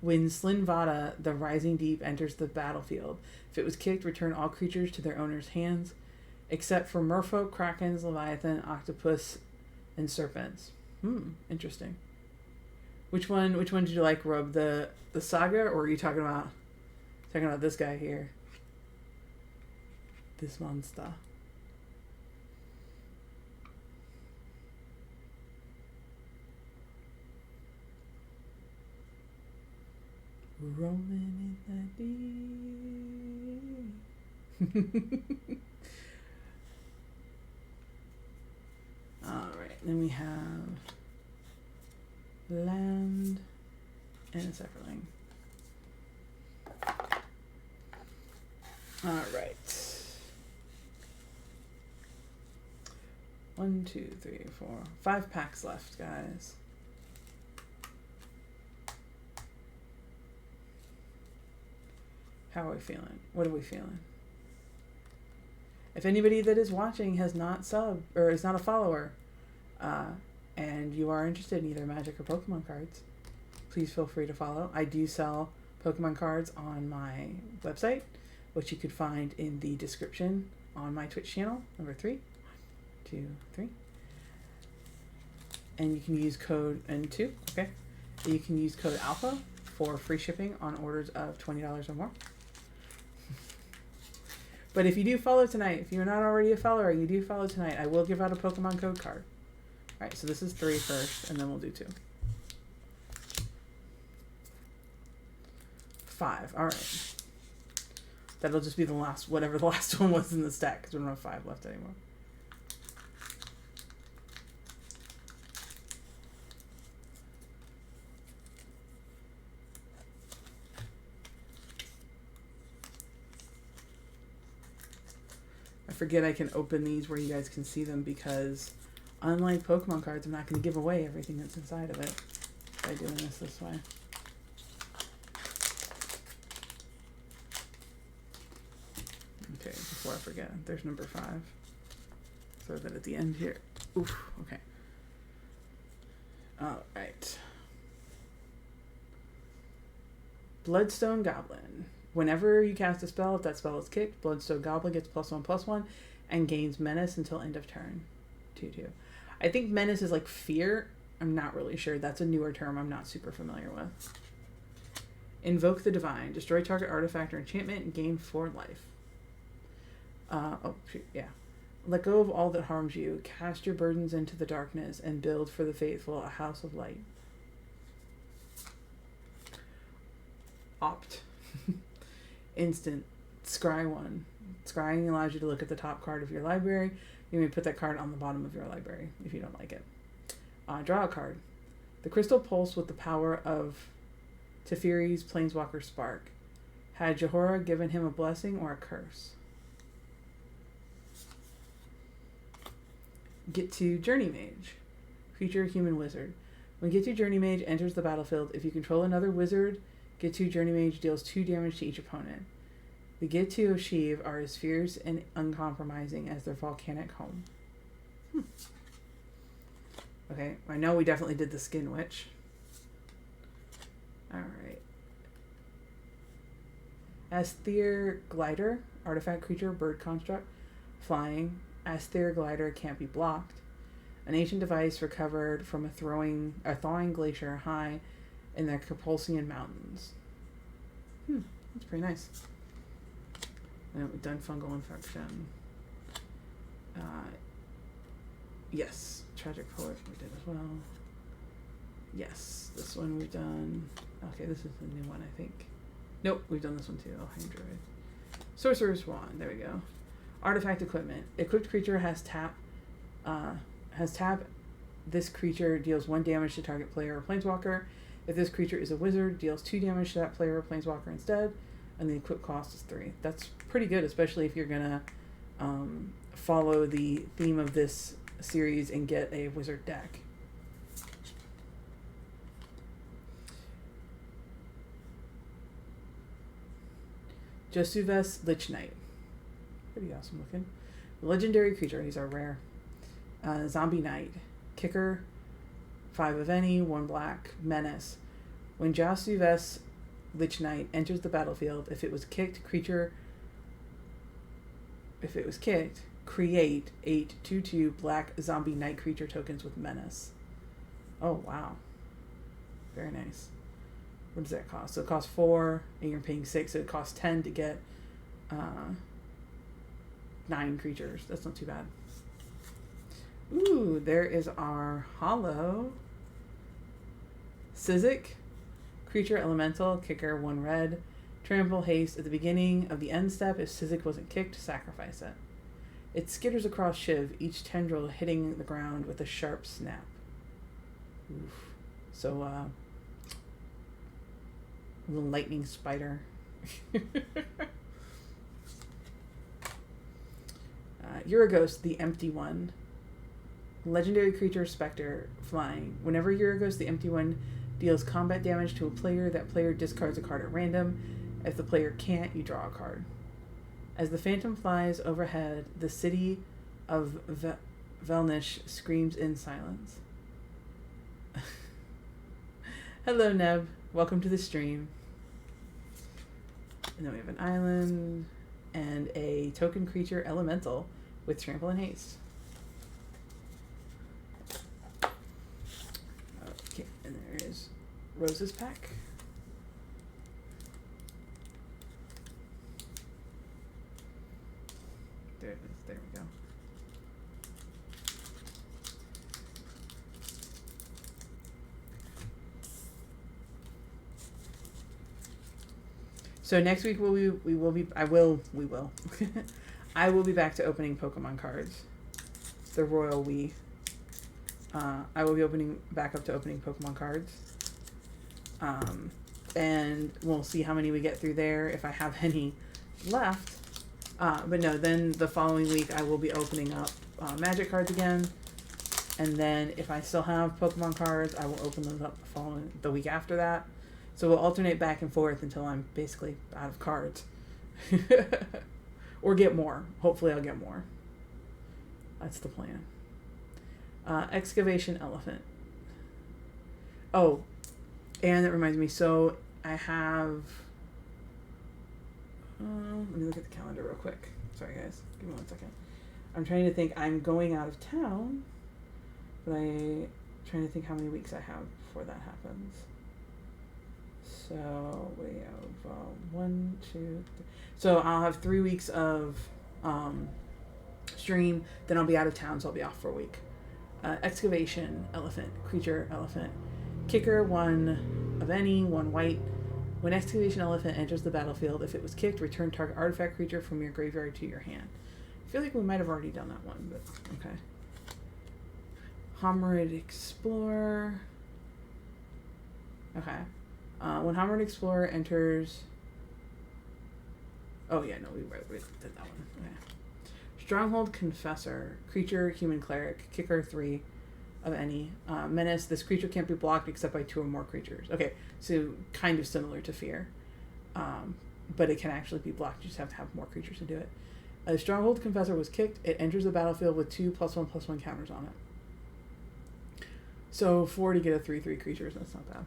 When Slyn Vada, the Rising Deep, enters the battlefield, if it was kicked, return all creatures to their owner's hands, except for merfolk, krakens, leviathan, octopus, and serpents. Interesting. Which one did you like, Rob? The saga, or are you talking about this guy here? This monster. Rolling in the deep. Alright, then we have land and a Sepperling. Alright. 1, 2, 3, 4, 5 packs left, guys. How are we feeling? What are we feeling? If anybody that is watching has not subbed or is not a follower, and you are interested in either Magic or Pokemon cards, please feel free to follow. I do sell Pokemon cards on my website, which you could find in the description on my Twitch channel, number 3. 1, 2, 3. And you can use code, and 2, okay. You can use code ALPHA for free shipping on orders of $20 or more. But if you do follow tonight, if you're not already a follower, you do follow tonight, I will give out a Pokemon code card. Alright, so this is 3 first, and then we'll do 2. 5, alright. That'll just be the last, whatever the last one was in the stack, because we don't have 5 left anymore. forget I can open these where you guys can see them, because unlike Pokemon cards, I'm not going to give away everything that's inside of it by doing this way. Okay, before I forget, there's number 5. Throw that at the end here. Oof, okay. Alright. Bloodstone Goblin. Whenever you cast a spell, if that spell is kicked, Bloodstone Goblin gets +1/+1 and gains Menace until end of turn. 2/2. I think Menace is like fear. I'm not really sure. That's a newer term I'm not super familiar with. Invoke the Divine. Destroy target artifact or enchantment and gain 4 life. Oh, shoot, yeah. Let go of all that harms you. Cast your burdens into the darkness and build for the faithful a house of light. Opt. Instant. Scry 1. Scrying allows you to look at the top card of your library. You may put that card on the bottom of your library if you don't like it. Draw a card. The crystal pulse with the power of Teferi's Planeswalker Spark. Had Jahora given him a blessing or a curse? Get to Journey Mage. Creature, human, wizard. When Get to Journey Mage enters the battlefield, if you control another wizard, Get to Journey Mage deals 2 damage to each opponent. The Get to of Sheev are as fierce and uncompromising as their volcanic home. Okay, I know we definitely did the Skin Witch. Alright. Aether Glider, artifact creature, bird construct, flying. Aether Glider can't be blocked. An ancient device recovered from a thawing glacier high in the Capulsian Mountains. That's pretty nice. And we've done fungal infection. Yes, tragic poet we did as well. Yes, this one we've done. Okay, this is the new one, I think. Nope, we've done this one too. Oh, Druid. Sorcerer's Wand. There we go. Artifact equipment. Equipped creature has tap. This creature deals 1 damage to target player or planeswalker. If this creature is a wizard, deals 2 damage to that player or planeswalker instead, and the equip cost is 3. That's pretty good, especially if you're gonna follow the theme of this series and get a wizard deck. Josuves Lich Knight. Pretty awesome looking. Legendary creature. These are rare. Zombie Knight. Kicker. 5 of any. 1 black. Menace. When Josuves Lich Knight enters the battlefield, if it was kicked, create 8 2/2 black zombie knight creature tokens with Menace. Oh, wow. Very nice. What does that cost? So it costs 4, and you're paying 6, so it costs 10 to get 9 creatures. That's not too bad. Ooh, there is our holo. Sizik. Creature elemental. Kicker 1 red. Trample haste. At the beginning of the end step, if Sizik wasn't kicked, sacrifice it. It skitters across Shiv, each tendril hitting the ground with a sharp snap. Oof. So, little lightning spider. Uraghost, the empty one. Legendary creature, Spectre, flying. Whenever Uraghost, the empty one, deals combat damage to a player, that player discards a card at random. If the player can't, you draw a card. As the phantom flies overhead, the city of Velnish screams in silence. Hello, Neb. Welcome to the stream. And then we have an island and a token creature elemental with trample and haste. Okay, and there is Rose's pack. There it is. There we go. So next week I will be back to opening Pokemon cards. The royal we. I will be back up to opening Pokemon cards. And we'll see how many we get through there. If I have any left, But no, then the following week I will be opening up Magic cards again. And then if I still have Pokemon cards, I will open those up the week after that. So we'll alternate back and forth until I'm basically out of cards. Or get more. Hopefully I'll get more. That's the plan. Excavation Elephant. Oh, and that reminds me. So I have... let me look at the calendar real quick. Sorry, guys. Give me 1 second. I'm trying to think. I'm going out of town, but I'm trying to think how many weeks I have before that happens. So we have 1, 2, 3. So I'll have 3 weeks of stream. Then I'll be out of town, so I'll be off for a week. Excavation Elephant. Creature Elephant. Kicker 1 of any, 1 white. When Excavation Elephant enters the battlefield, if it was kicked, return target artifact creature from your graveyard to your hand. I feel like we might have already done that one, but okay. Homerid Explorer. Okay. When Homerid Explorer enters... Oh, yeah, no, we did that one. Okay. Stronghold Confessor. Creature, human cleric. Kicker 3 of any. Menace. This creature can't be blocked except by 2 or more creatures. Okay, so kind of similar to Fear. But it can actually be blocked. You just have to have more creatures to do it. A Stronghold Confessor was kicked. It enters the battlefield with 2 +1/+1 counters on it. So 4 to get a 3/3 creatures. That's not bad.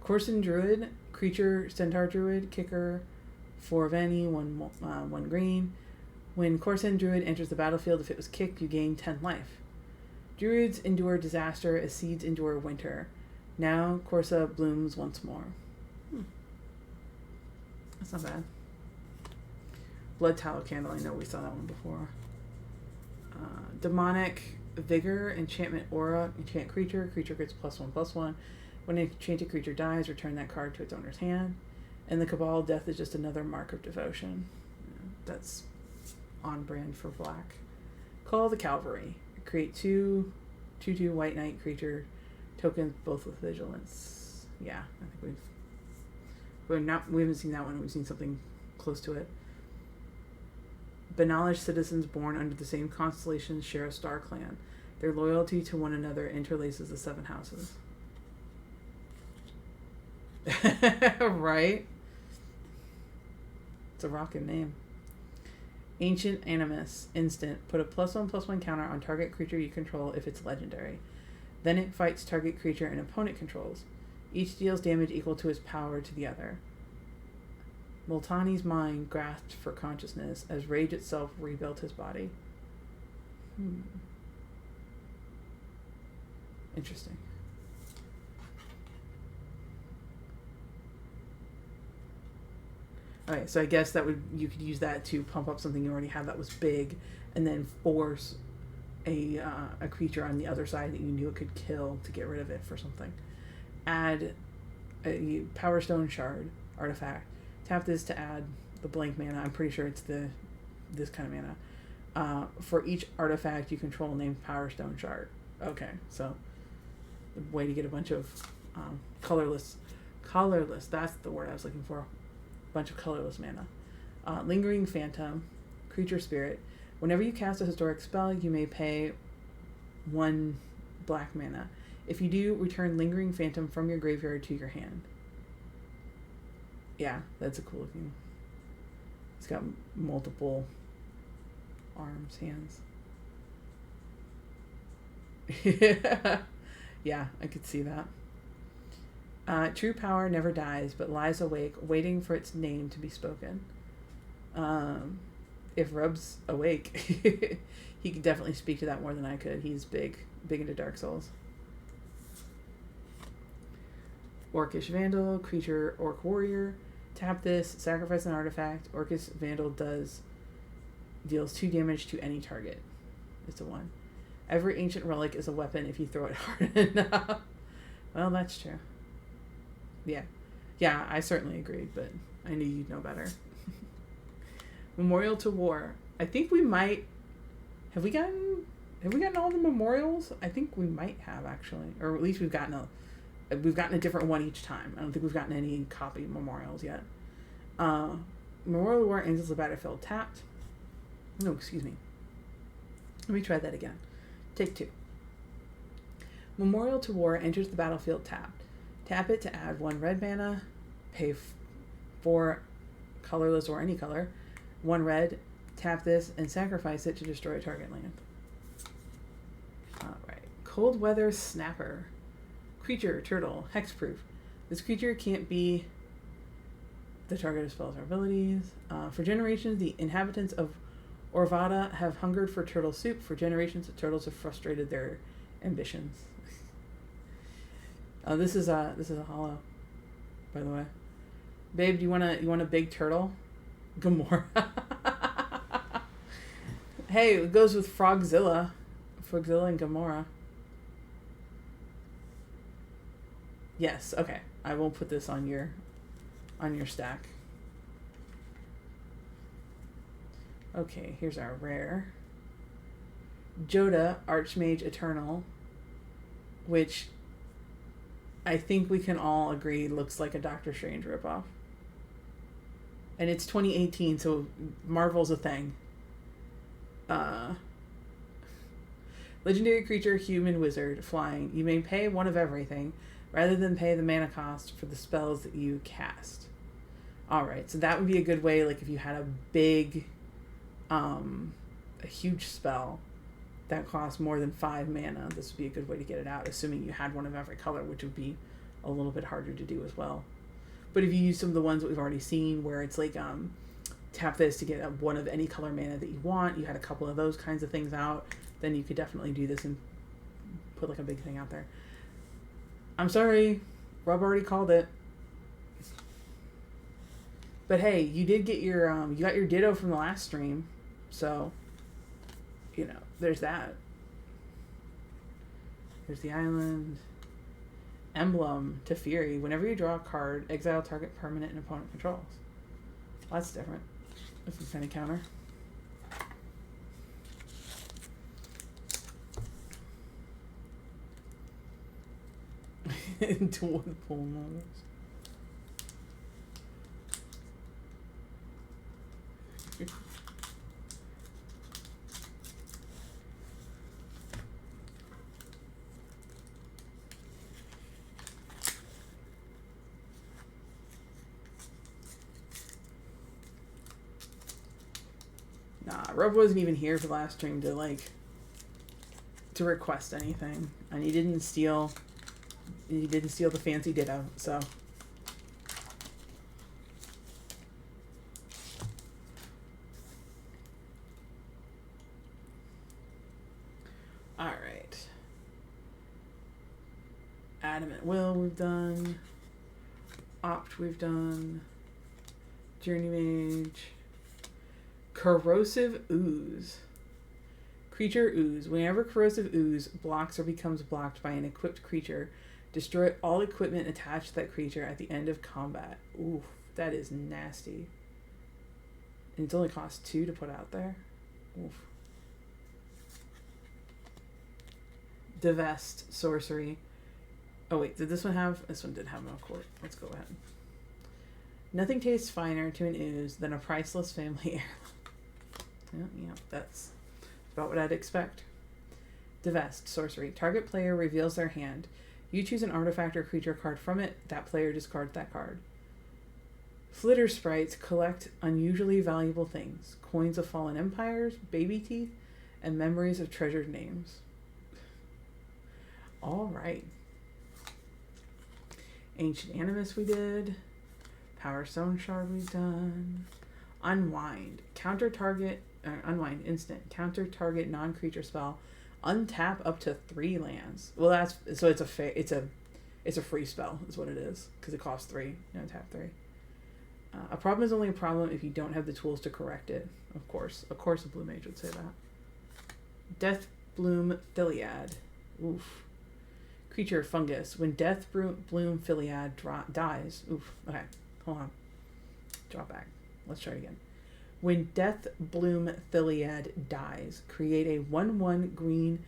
Corson Druid. Creature, Centaur Druid. Kicker 4 of any, 1 green. When Corson Druid enters the battlefield, if it was kicked, you gain 10 life. Druids endure disaster as seeds endure winter. Now Corsa blooms once more. That's not bad. Blood Tallow Candle, I know we saw that one before. Demonic Vigor, Enchantment Aura, enchant creature. Creature gets +1/+1. When an enchanted creature dies, return that card to its owner's hand. And the Cabal, Death is just another mark of devotion. That's on brand for black. Call the Cavalry. Create 2/2 White Knight creature tokens, both with vigilance. Yeah, I think we haven't seen that one. We've seen something close to it. Beknowledged citizens born under the same constellation share a star clan. Their loyalty to one another interlaces the 7 houses. Right? It's a rockin' name. Ancient Animus. Instant. Put a +1/+1 counter on target creature you control if it's legendary. Then it fights target creature an opponent controls. Each deals damage equal to its power to the other. Multani's mind grasped for consciousness as rage itself rebuilt his body. Interesting. Okay, so I guess you could use that to pump up something you already have that was big, and then force a creature on the other side that you knew it could kill to get rid of it for something. Add a Power Stone Shard artifact. Tap this to add the blank mana. I'm pretty sure it's this kind of mana. For each artifact you control, named Power Stone Shard. Okay, so the way to get a bunch of colorless. That's the word I was looking for. Bunch of colorless mana. Lingering Phantom, creature spirit. Whenever you cast a historic spell, you may pay 1 black mana. If you do, return Lingering Phantom from your graveyard to your hand. Yeah, that's a cool looking. It's got multiple arms, hands. Yeah, I could see that. True power never dies, but lies awake, waiting for its name to be spoken. If Rub's awake, he could definitely speak to that more than I could. He's big into Dark Souls. Orcish Vandal, creature, Orc Warrior. Tap this, sacrifice an artifact. Orcish Vandal deals 2 damage to any target. It's a 1. Every ancient relic is a weapon if you throw it hard enough. Well, that's true. Yeah, I certainly agreed, but I knew you'd know better. Memorial to War. I think we might... Have we gotten all the memorials? I think we might have, actually. Or at least we've gotten We've gotten a different one each time. I don't think we've gotten any copy memorials yet. Memorial War enters the battlefield tapped. No, excuse me. Let me try that again. Take 2. Memorial to War enters the battlefield tapped. Tap it to add 1 red mana. Pay 4 colorless or any color. 1 red. Tap this and sacrifice it to destroy a target land. Alright. Cold Weather Snapper. Creature, turtle, hexproof. This creature can't be the target of spells or abilities. For generations, the inhabitants of Orvada have hungered for turtle soup. For generations, the turtles have frustrated their ambitions. This is a hollow, by the way. Babe, do you want a big turtle? Gamora. Hey, it goes with Frogzilla. Frogzilla and Gamora. Yes, okay. I will put this on your stack. Okay, here's our rare. Joda, Archmage Eternal, which I think we can all agree looks like a Doctor Strange ripoff. And it's 2018, so Marvel's a thing. Legendary creature, human wizard, flying. You may pay 1 of everything, rather than pay the mana cost for the spells that you cast. Alright, so that would be a good way, like if you had a big, a huge spell that costs more than 5 mana, this would be a good way to get it out, assuming you had 1 of every color, which would be a little bit harder to do as well. But if you use some of the ones that we've already seen, where it's like, tap this to get 1 of any color mana that you want, you had a couple of those kinds of things out, then you could definitely do this and put like a big thing out there. I'm sorry, Rob already called it. But hey, you did get your, you got your Ditto from the last stream, so, you know, there's that. There's the island. Emblem, Teferi. Whenever you draw a card, exile target permanent and opponent controls. Well, that's different. This is any counter. Into one pull models. Nah, Rob wasn't even here for the last stream to request anything, and he didn't steal the fancy Ditto, so. Alright. Adamant Will we've done. Opt we've done. Journey Mage. Corrosive Ooze. Creature Ooze. Whenever Corrosive Ooze blocks or becomes blocked by an equipped creature, destroy all equipment attached to that creature at the end of combat. Ooh, that is nasty. And it only costs 2 to put out there. Oof. Divest. Sorcery. Oh wait, did this one have... This one did have no court. Let's go ahead. Nothing tastes finer to an ooze than a priceless family heirloom. Yeah, that's about what I'd expect. Divest. Sorcery. Target player reveals their hand. You choose an artifact or creature card from it. That player discards that card. Flitter sprites collect unusually valuable things. Coins of fallen empires, baby teeth, and memories of treasured names. Alright. Ancient Animus we did. Power Stone Shard we've done. Unwind. Counter target... unwind. Instant. Counter target non-creature spell. Untap up to 3 lands. Well, that's... So it's a free spell is what it is. Because it costs 3. You know, tap 3. A problem is only a problem if you don't have the tools to correct it. Of course. Of course a Blue Mage would say that. Death Bloom Philiad. Oof. Creature Fungus. When Death Bloom Philiad dies... Oof. Okay. Hold on. Draw back. Let's try it again. When Death Bloom Philiad dies, create a 1/1 green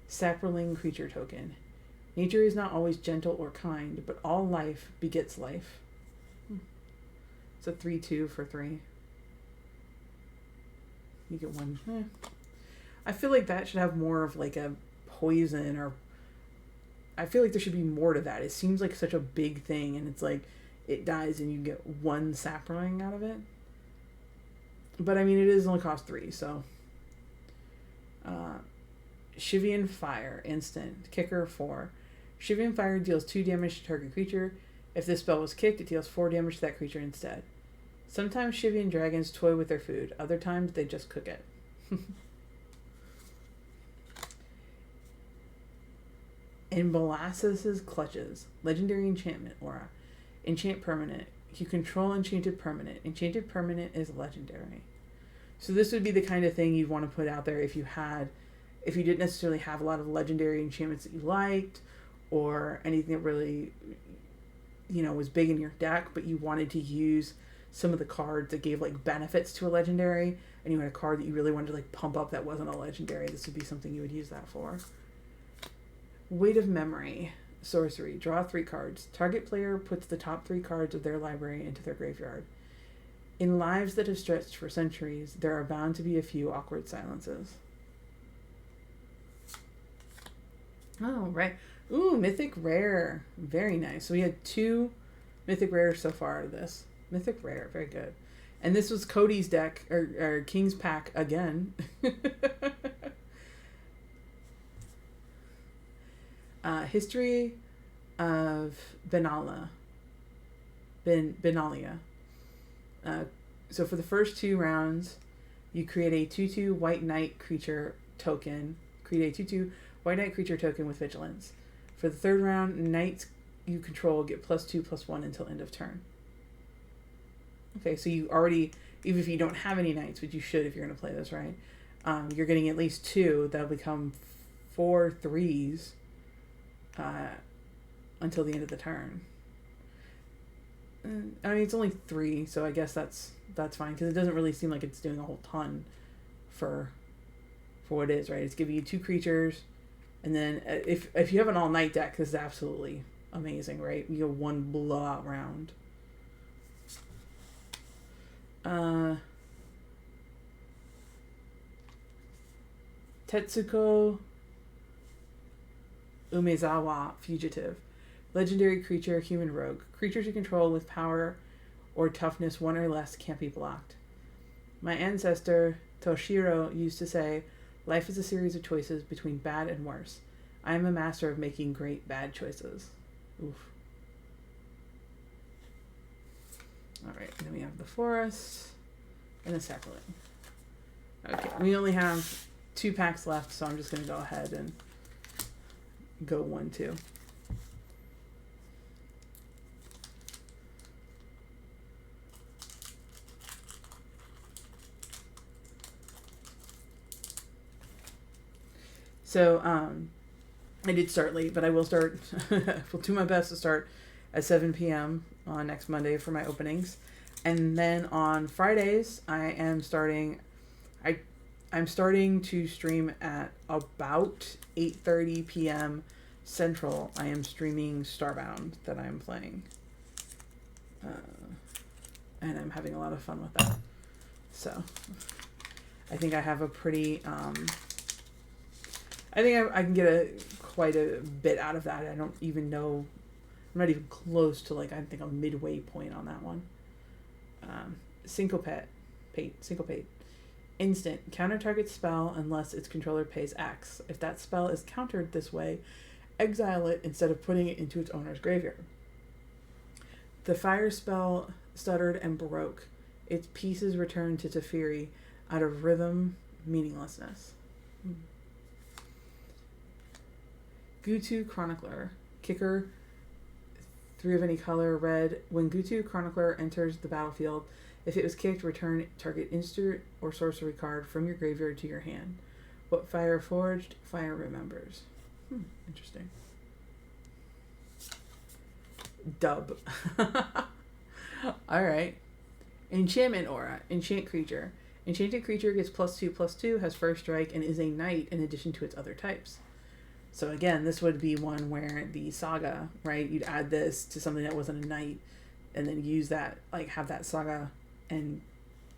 sapling creature token. Nature is not always gentle or kind, but all life begets life. It's a 3/2 for 3. You get 1. I feel like that should have more of like a poison, or I feel like there should be more to that. It seems like such a big thing, and it's like it dies and you get 1 sapling out of it. But I mean, it is only cost 3, so. Shivian Fire, instant, kicker 4. Shivian Fire deals 2 damage to target creature. If this spell was kicked, it deals 4 damage to that creature instead. Sometimes Shivian dragons toy with their food. Other times, they just cook it. In Molasses' Clutches, legendary enchantment aura. Enchant permanent. You control enchanted permanent. Enchanted permanent is legendary. So this would be the kind of thing you'd want to put out there if you didn't necessarily have a lot of legendary enchantments that you liked, or anything that really, was big in your deck, but you wanted to use some of the cards that gave like benefits to a legendary, and you had a card that you really wanted to like pump up that wasn't a legendary. This would be something you would use that for. Weight of Memory. Sorcery. Draw 3 cards. Target player puts the top 3 cards of their library into their graveyard. In lives that have stretched for centuries, there are bound to be a few awkward silences. Oh, right. Ooh, Mythic Rare. Very nice. So we had 2 Mythic Rares so far out of this. Mythic Rare. Very good. And this was Cody's deck, or King's Pack again. History of Benalia. So for the first 2 rounds, you create a 2/2 White Knight creature token. Create a 2/2 White Knight creature token with Vigilance. For the 3rd round, knights you control get +2/+1 until end of turn. Okay, so you already, even if you don't have any knights, which you should if you're going to play this, right? You're getting at least 2. That'll become 4 3s until the end of the turn. I mean, it's only 3, so I guess that's fine, because it doesn't really seem like it's doing a whole ton for what it is, right? It's giving you 2 creatures, and then if you have an all-night deck, this is absolutely amazing, right? You get 1 blowout round. Tetsuko Umezawa, Fugitive. Legendary creature, human rogue. Creatures you control with power or toughness 1 or less can't be blocked. My ancestor, Toshiro, used to say, life is a series of choices between bad and worse. I am a master of making great bad choices. Oof. Alright, then we have the forest and the sapling. Okay, we only have 2 packs left, so I'm just going to go ahead and go 1/2. So, I did start late, but I will start, will do my best to start at 7 p.m. on next Monday for my openings. And then on Fridays, I'm starting to stream at about 8:30 p.m. Central. I am streaming Starbound that I'm playing. And I'm having a lot of fun with that. So, I think I have a pretty, I think I can get quite a bit out of that. I don't even know, I'm not even close to like, I think a midway point on that one. Syncopate. Instant. Counter target spell unless its controller pays X. If that spell is countered this way, exile it instead of putting it into its owner's graveyard. The fire spell stuttered and broke. Its pieces returned to Teferi out of rhythm meaninglessness. Gutu Chronicler. Kicker, 3 of any color, red. When Gutu Chronicler enters the battlefield, if it was kicked, return target instant or sorcery card from your graveyard to your hand. What fire forged, fire remembers. Interesting. Dub. Alright. Enchantment Aura. Enchant creature. Enchanted creature gets +2/+2, has first strike, and is a knight in addition to its other types. So again, this would be one where the saga, right? You'd add this to something that wasn't a knight, and then use that, like have that saga, and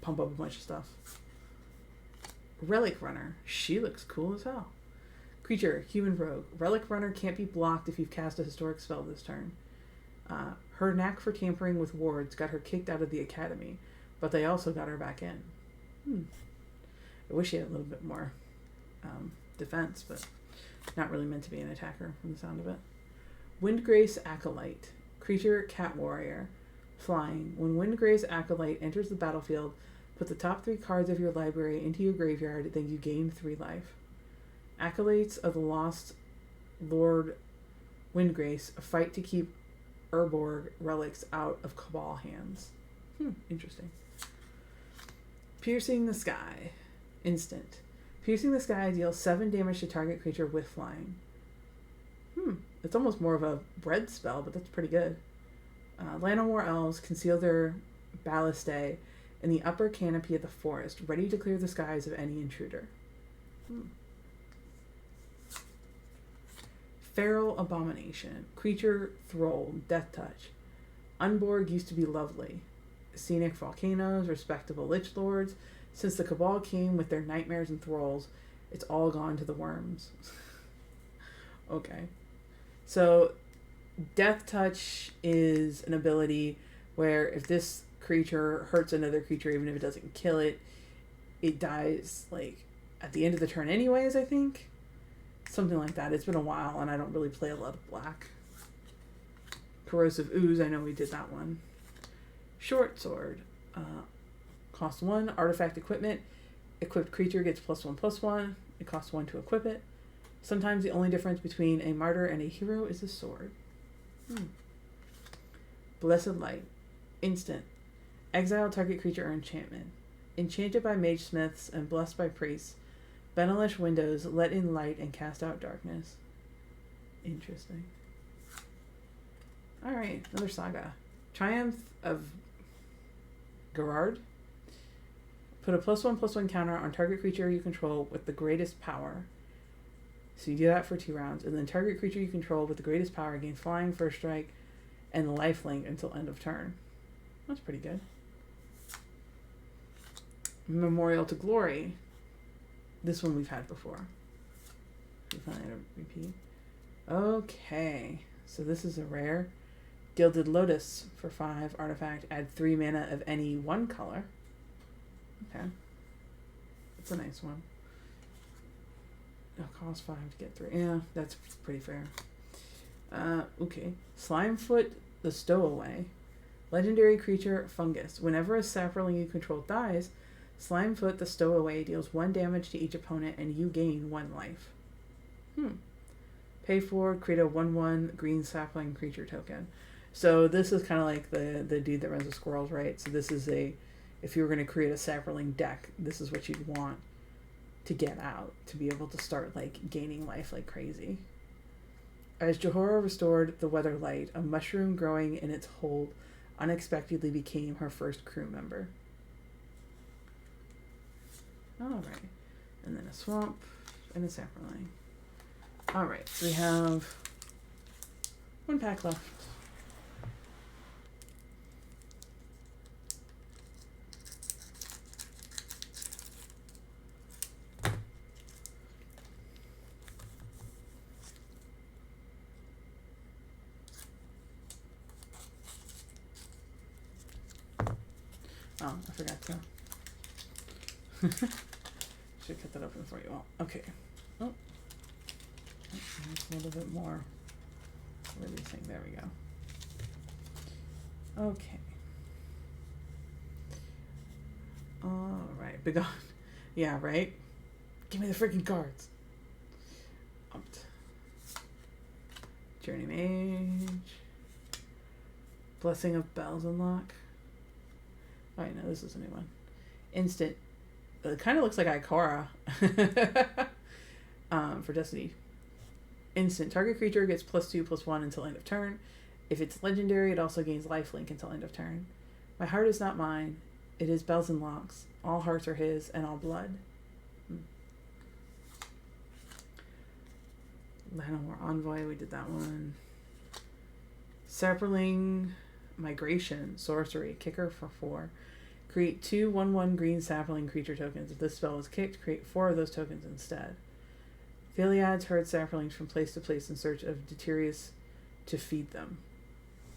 pump up a bunch of stuff. Relic Runner. She looks cool as hell. Creature, human rogue. Relic Runner can't be blocked if you've cast a historic spell this turn. Her knack for tampering with wards got her kicked out of the academy, but they also got her back in. I wish she had a little bit more defense, but not really meant to be an attacker from the sound of it. Windgrace Acolyte. Creature, cat warrior. Flying. When Windgrace Acolyte enters the battlefield, put the top 3 cards of your library into your graveyard, then you gain 3 life. Acolytes of the Lost Lord Windgrace fight to keep Urborg relics out of Cabal hands. Interesting. Piercing the Sky. Instant. Piercing the Sky deals 7 damage to target creature with flying. It's almost more of a bread spell, but that's pretty good. Llanowar elves conceal their ballistae in the upper canopy of the forest, ready to clear the skies of any intruder. Feral Abomination. Creature, thrall, death touch. Unborg used to be lovely. Scenic volcanoes, respectable lich lords. Since the Cabal came with their nightmares and thralls, it's all gone to the worms. Okay. So, death touch is an ability where if this creature hurts another creature, even if it doesn't kill it, it dies, like, at the end of the turn anyways, I think. Something like that. It's been a while, and I don't really play a lot of black. Corrosive Ooze, I know we did that one. Short Sword. Cost 1. Artifact equipment. Equipped creature gets +1/+1. It costs 1 to equip it. Sometimes the only difference between a martyr and a hero is a sword. Blessed Light. Instant. Exile target creature or enchantment. Enchanted by mage smiths and blessed by priests. Benelish windows let in light and cast out darkness. Interesting. Alright, another saga. Triumph of Gerard. Put a +1/+1 counter on target creature you control with the greatest power. So you do that for 2 rounds, and then target creature you control with the greatest power gains flying, first strike, and lifelink until end of turn. That's pretty good. Memorial to Glory. This one we've had before. We finally had a repeat. Okay, so this is a rare. Gilded Lotus for 5 artifact. Add 3 mana of any 1 color. Okay, that's a nice one. It'll cost 5 to get 3. Yeah, that's pretty fair. Okay, Slimefoot the Stowaway. Legendary creature, fungus. Whenever a sapling you control dies, Slimefoot the Stowaway deals 1 damage to each opponent and you gain 1 life. Pay for, create a 1/1 green sapling creature token. So this is kind of like the dude that runs the squirrels, right? So this is if you were going to create a sapling deck, this is what you'd want to get out to be able to start like gaining life like crazy. As Johora restored the Weatherlight, a mushroom growing in its hold unexpectedly became her first crew member. Alright. And then a swamp and a sapling. Alright, so we have 1 pack left. Oh, I forgot to. Should cut that open for you all. Okay. Oh. A little bit more releasing. There we go. Okay. Alright. Begone. Yeah, right? Give me the freaking cards. Journey Mage. Blessing of Bells Unlock. Oh, no, this is a new one. Instant. It kind of looks like Ikora. For Destiny. Instant. Target creature gets +2/+1 until end of turn. If it's legendary, it also gains lifelink until end of turn. My heart is not mine. It is Bells and Locks. All hearts are his, and all blood. Llanowar Envoy, we did that one. Sapling Migration, sorcery, kicker for 4. Create 2 1/1 green sapling creature tokens. If this spell is kicked, create 4 of those tokens instead. Philiads herd saplings from place to place in search of Deterius to feed them.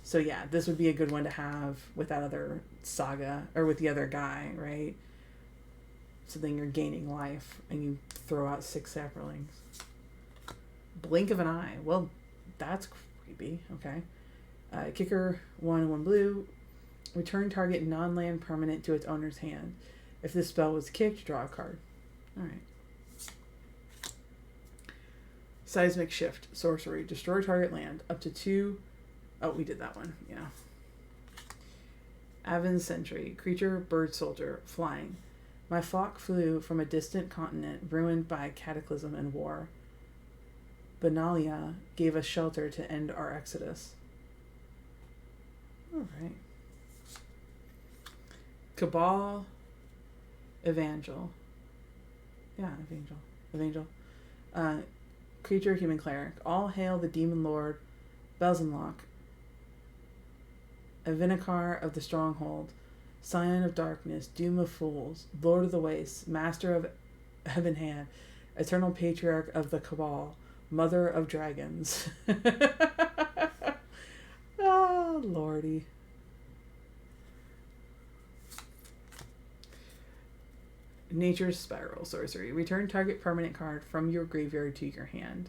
So yeah, this would be a good one to have with that other saga, or with the other guy, right? So then you're gaining life, and you throw out 6 saplings. Blink of an eye. Well, that's creepy. Okay. Kicker 1/1 blue. Return target non-land permanent to its owner's hand. If this spell was kicked, draw a card. Alright. Seismic Shift. Sorcery. Destroy target land. Up to 2. Oh, we did that one. Yeah. Avon Sentry. Creature, bird soldier. Flying. My flock flew from a distant continent ruined by cataclysm and war. Dominaria gave us shelter to end our exodus. Alright. Cabal Evangel. Yeah, Evangel. Creature, human cleric. All hail the demon lord Belzenlock, Avinikar of the stronghold, scion of darkness, doom of fools, lord of the wastes, master of Ebenhand, eternal patriarch of the Cabal, mother of dragons. Oh, lordy. Nature's Spiral, sorcery. Return target permanent card from your graveyard to your hand.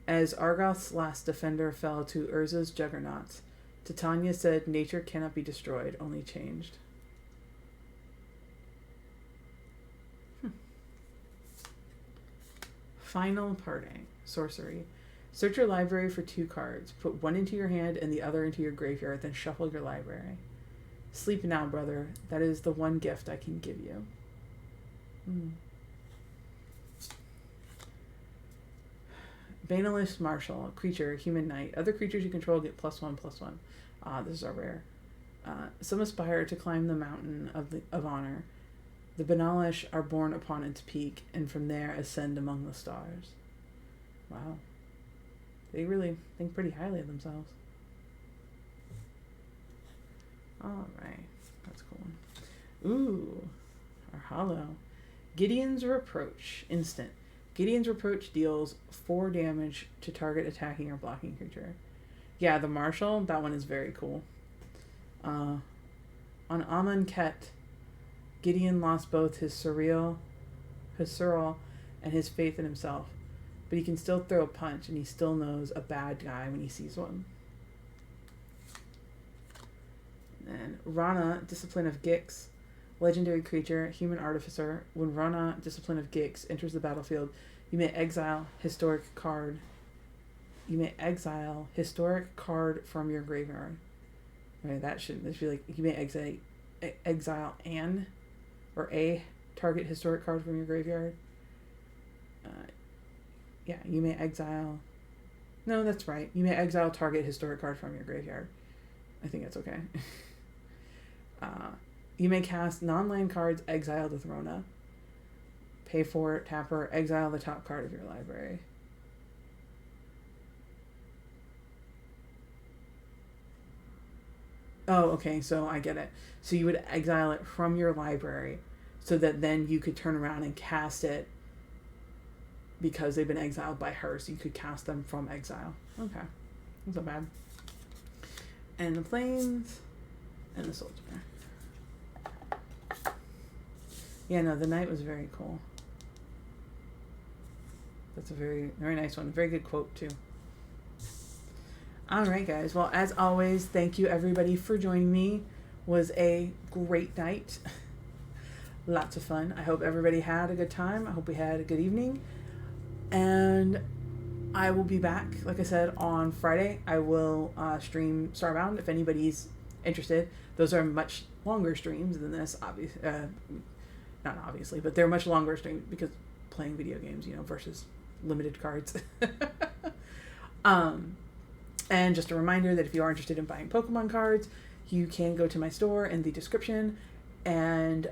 As Argoth's last defender fell to Urza's Juggernaut, Titania said, nature cannot be destroyed, only changed. Final Parting, sorcery. Search your library for 2 cards. Put 1 into your hand and the other into your graveyard, then shuffle your library. Sleep now, brother. That is the one gift I can give you. Banalish Marshal, creature, human knight. Other creatures you control get +1/+1. This is our rare. Some aspire to climb the mountain of honor. The Banalish are born upon its peak, and from there ascend among the stars. Wow. They really think pretty highly of themselves. Alright. That's a cool one. Ooh. Our hollow. Gideon's Reproach. Instant. Gideon's Reproach deals 4 damage to target attacking or blocking creature. Yeah, the Marshal, that one is very cool. On Amonkhet, Gideon lost both his surreal, and his faith in himself. But he can still throw a punch, and he still knows a bad guy when he sees one. And Rana, Discipline of Gix. Legendary creature, human artificer. When Rana, Discipline of Gix, enters the battlefield, you may exile historic card. You may exile historic card from your graveyard. Right, that should be like, you may exile an or a target historic card from your graveyard. Yeah, you may exile. No, that's right. You may exile target historic card from your graveyard. I think that's okay. You may cast non-land cards exiled with Rona. Pay for it, tap her, exile the top card of your library. Oh, okay, so I get it. So you would exile it from your library so that then you could turn around and cast it because they've been exiled by her, so you could cast them from exile. Okay, that's not bad. And the planes and the soldier. Yeah, no, the knight was very cool. That's a very, very nice one. Very good quote, too. All right, guys. Well, as always, thank you, everybody, for joining me. Was a great night. Lots of fun. I hope everybody had a good time. I hope we had a good evening. And I will be back, like I said, on Friday. I will stream Starbound if anybody's interested. Those are much longer streams than this, obviously. Not obviously, but they're much longer streams because playing video games, versus limited cards. And just a reminder that if you are interested in buying Pokemon cards, you can go to my store in the description and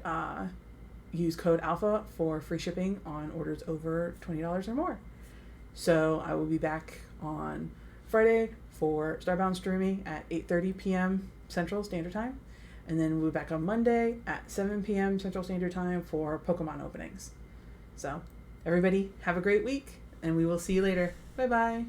use code ALPHA for free shipping on orders over $20 or more. So I will be back on Friday for Starbound streaming at 8:30 p.m. Central Standard Time. And then we'll be back on Monday at 7 p.m. Central Standard Time for Pokemon openings. So everybody have a great week, and we will see you later. Bye-bye.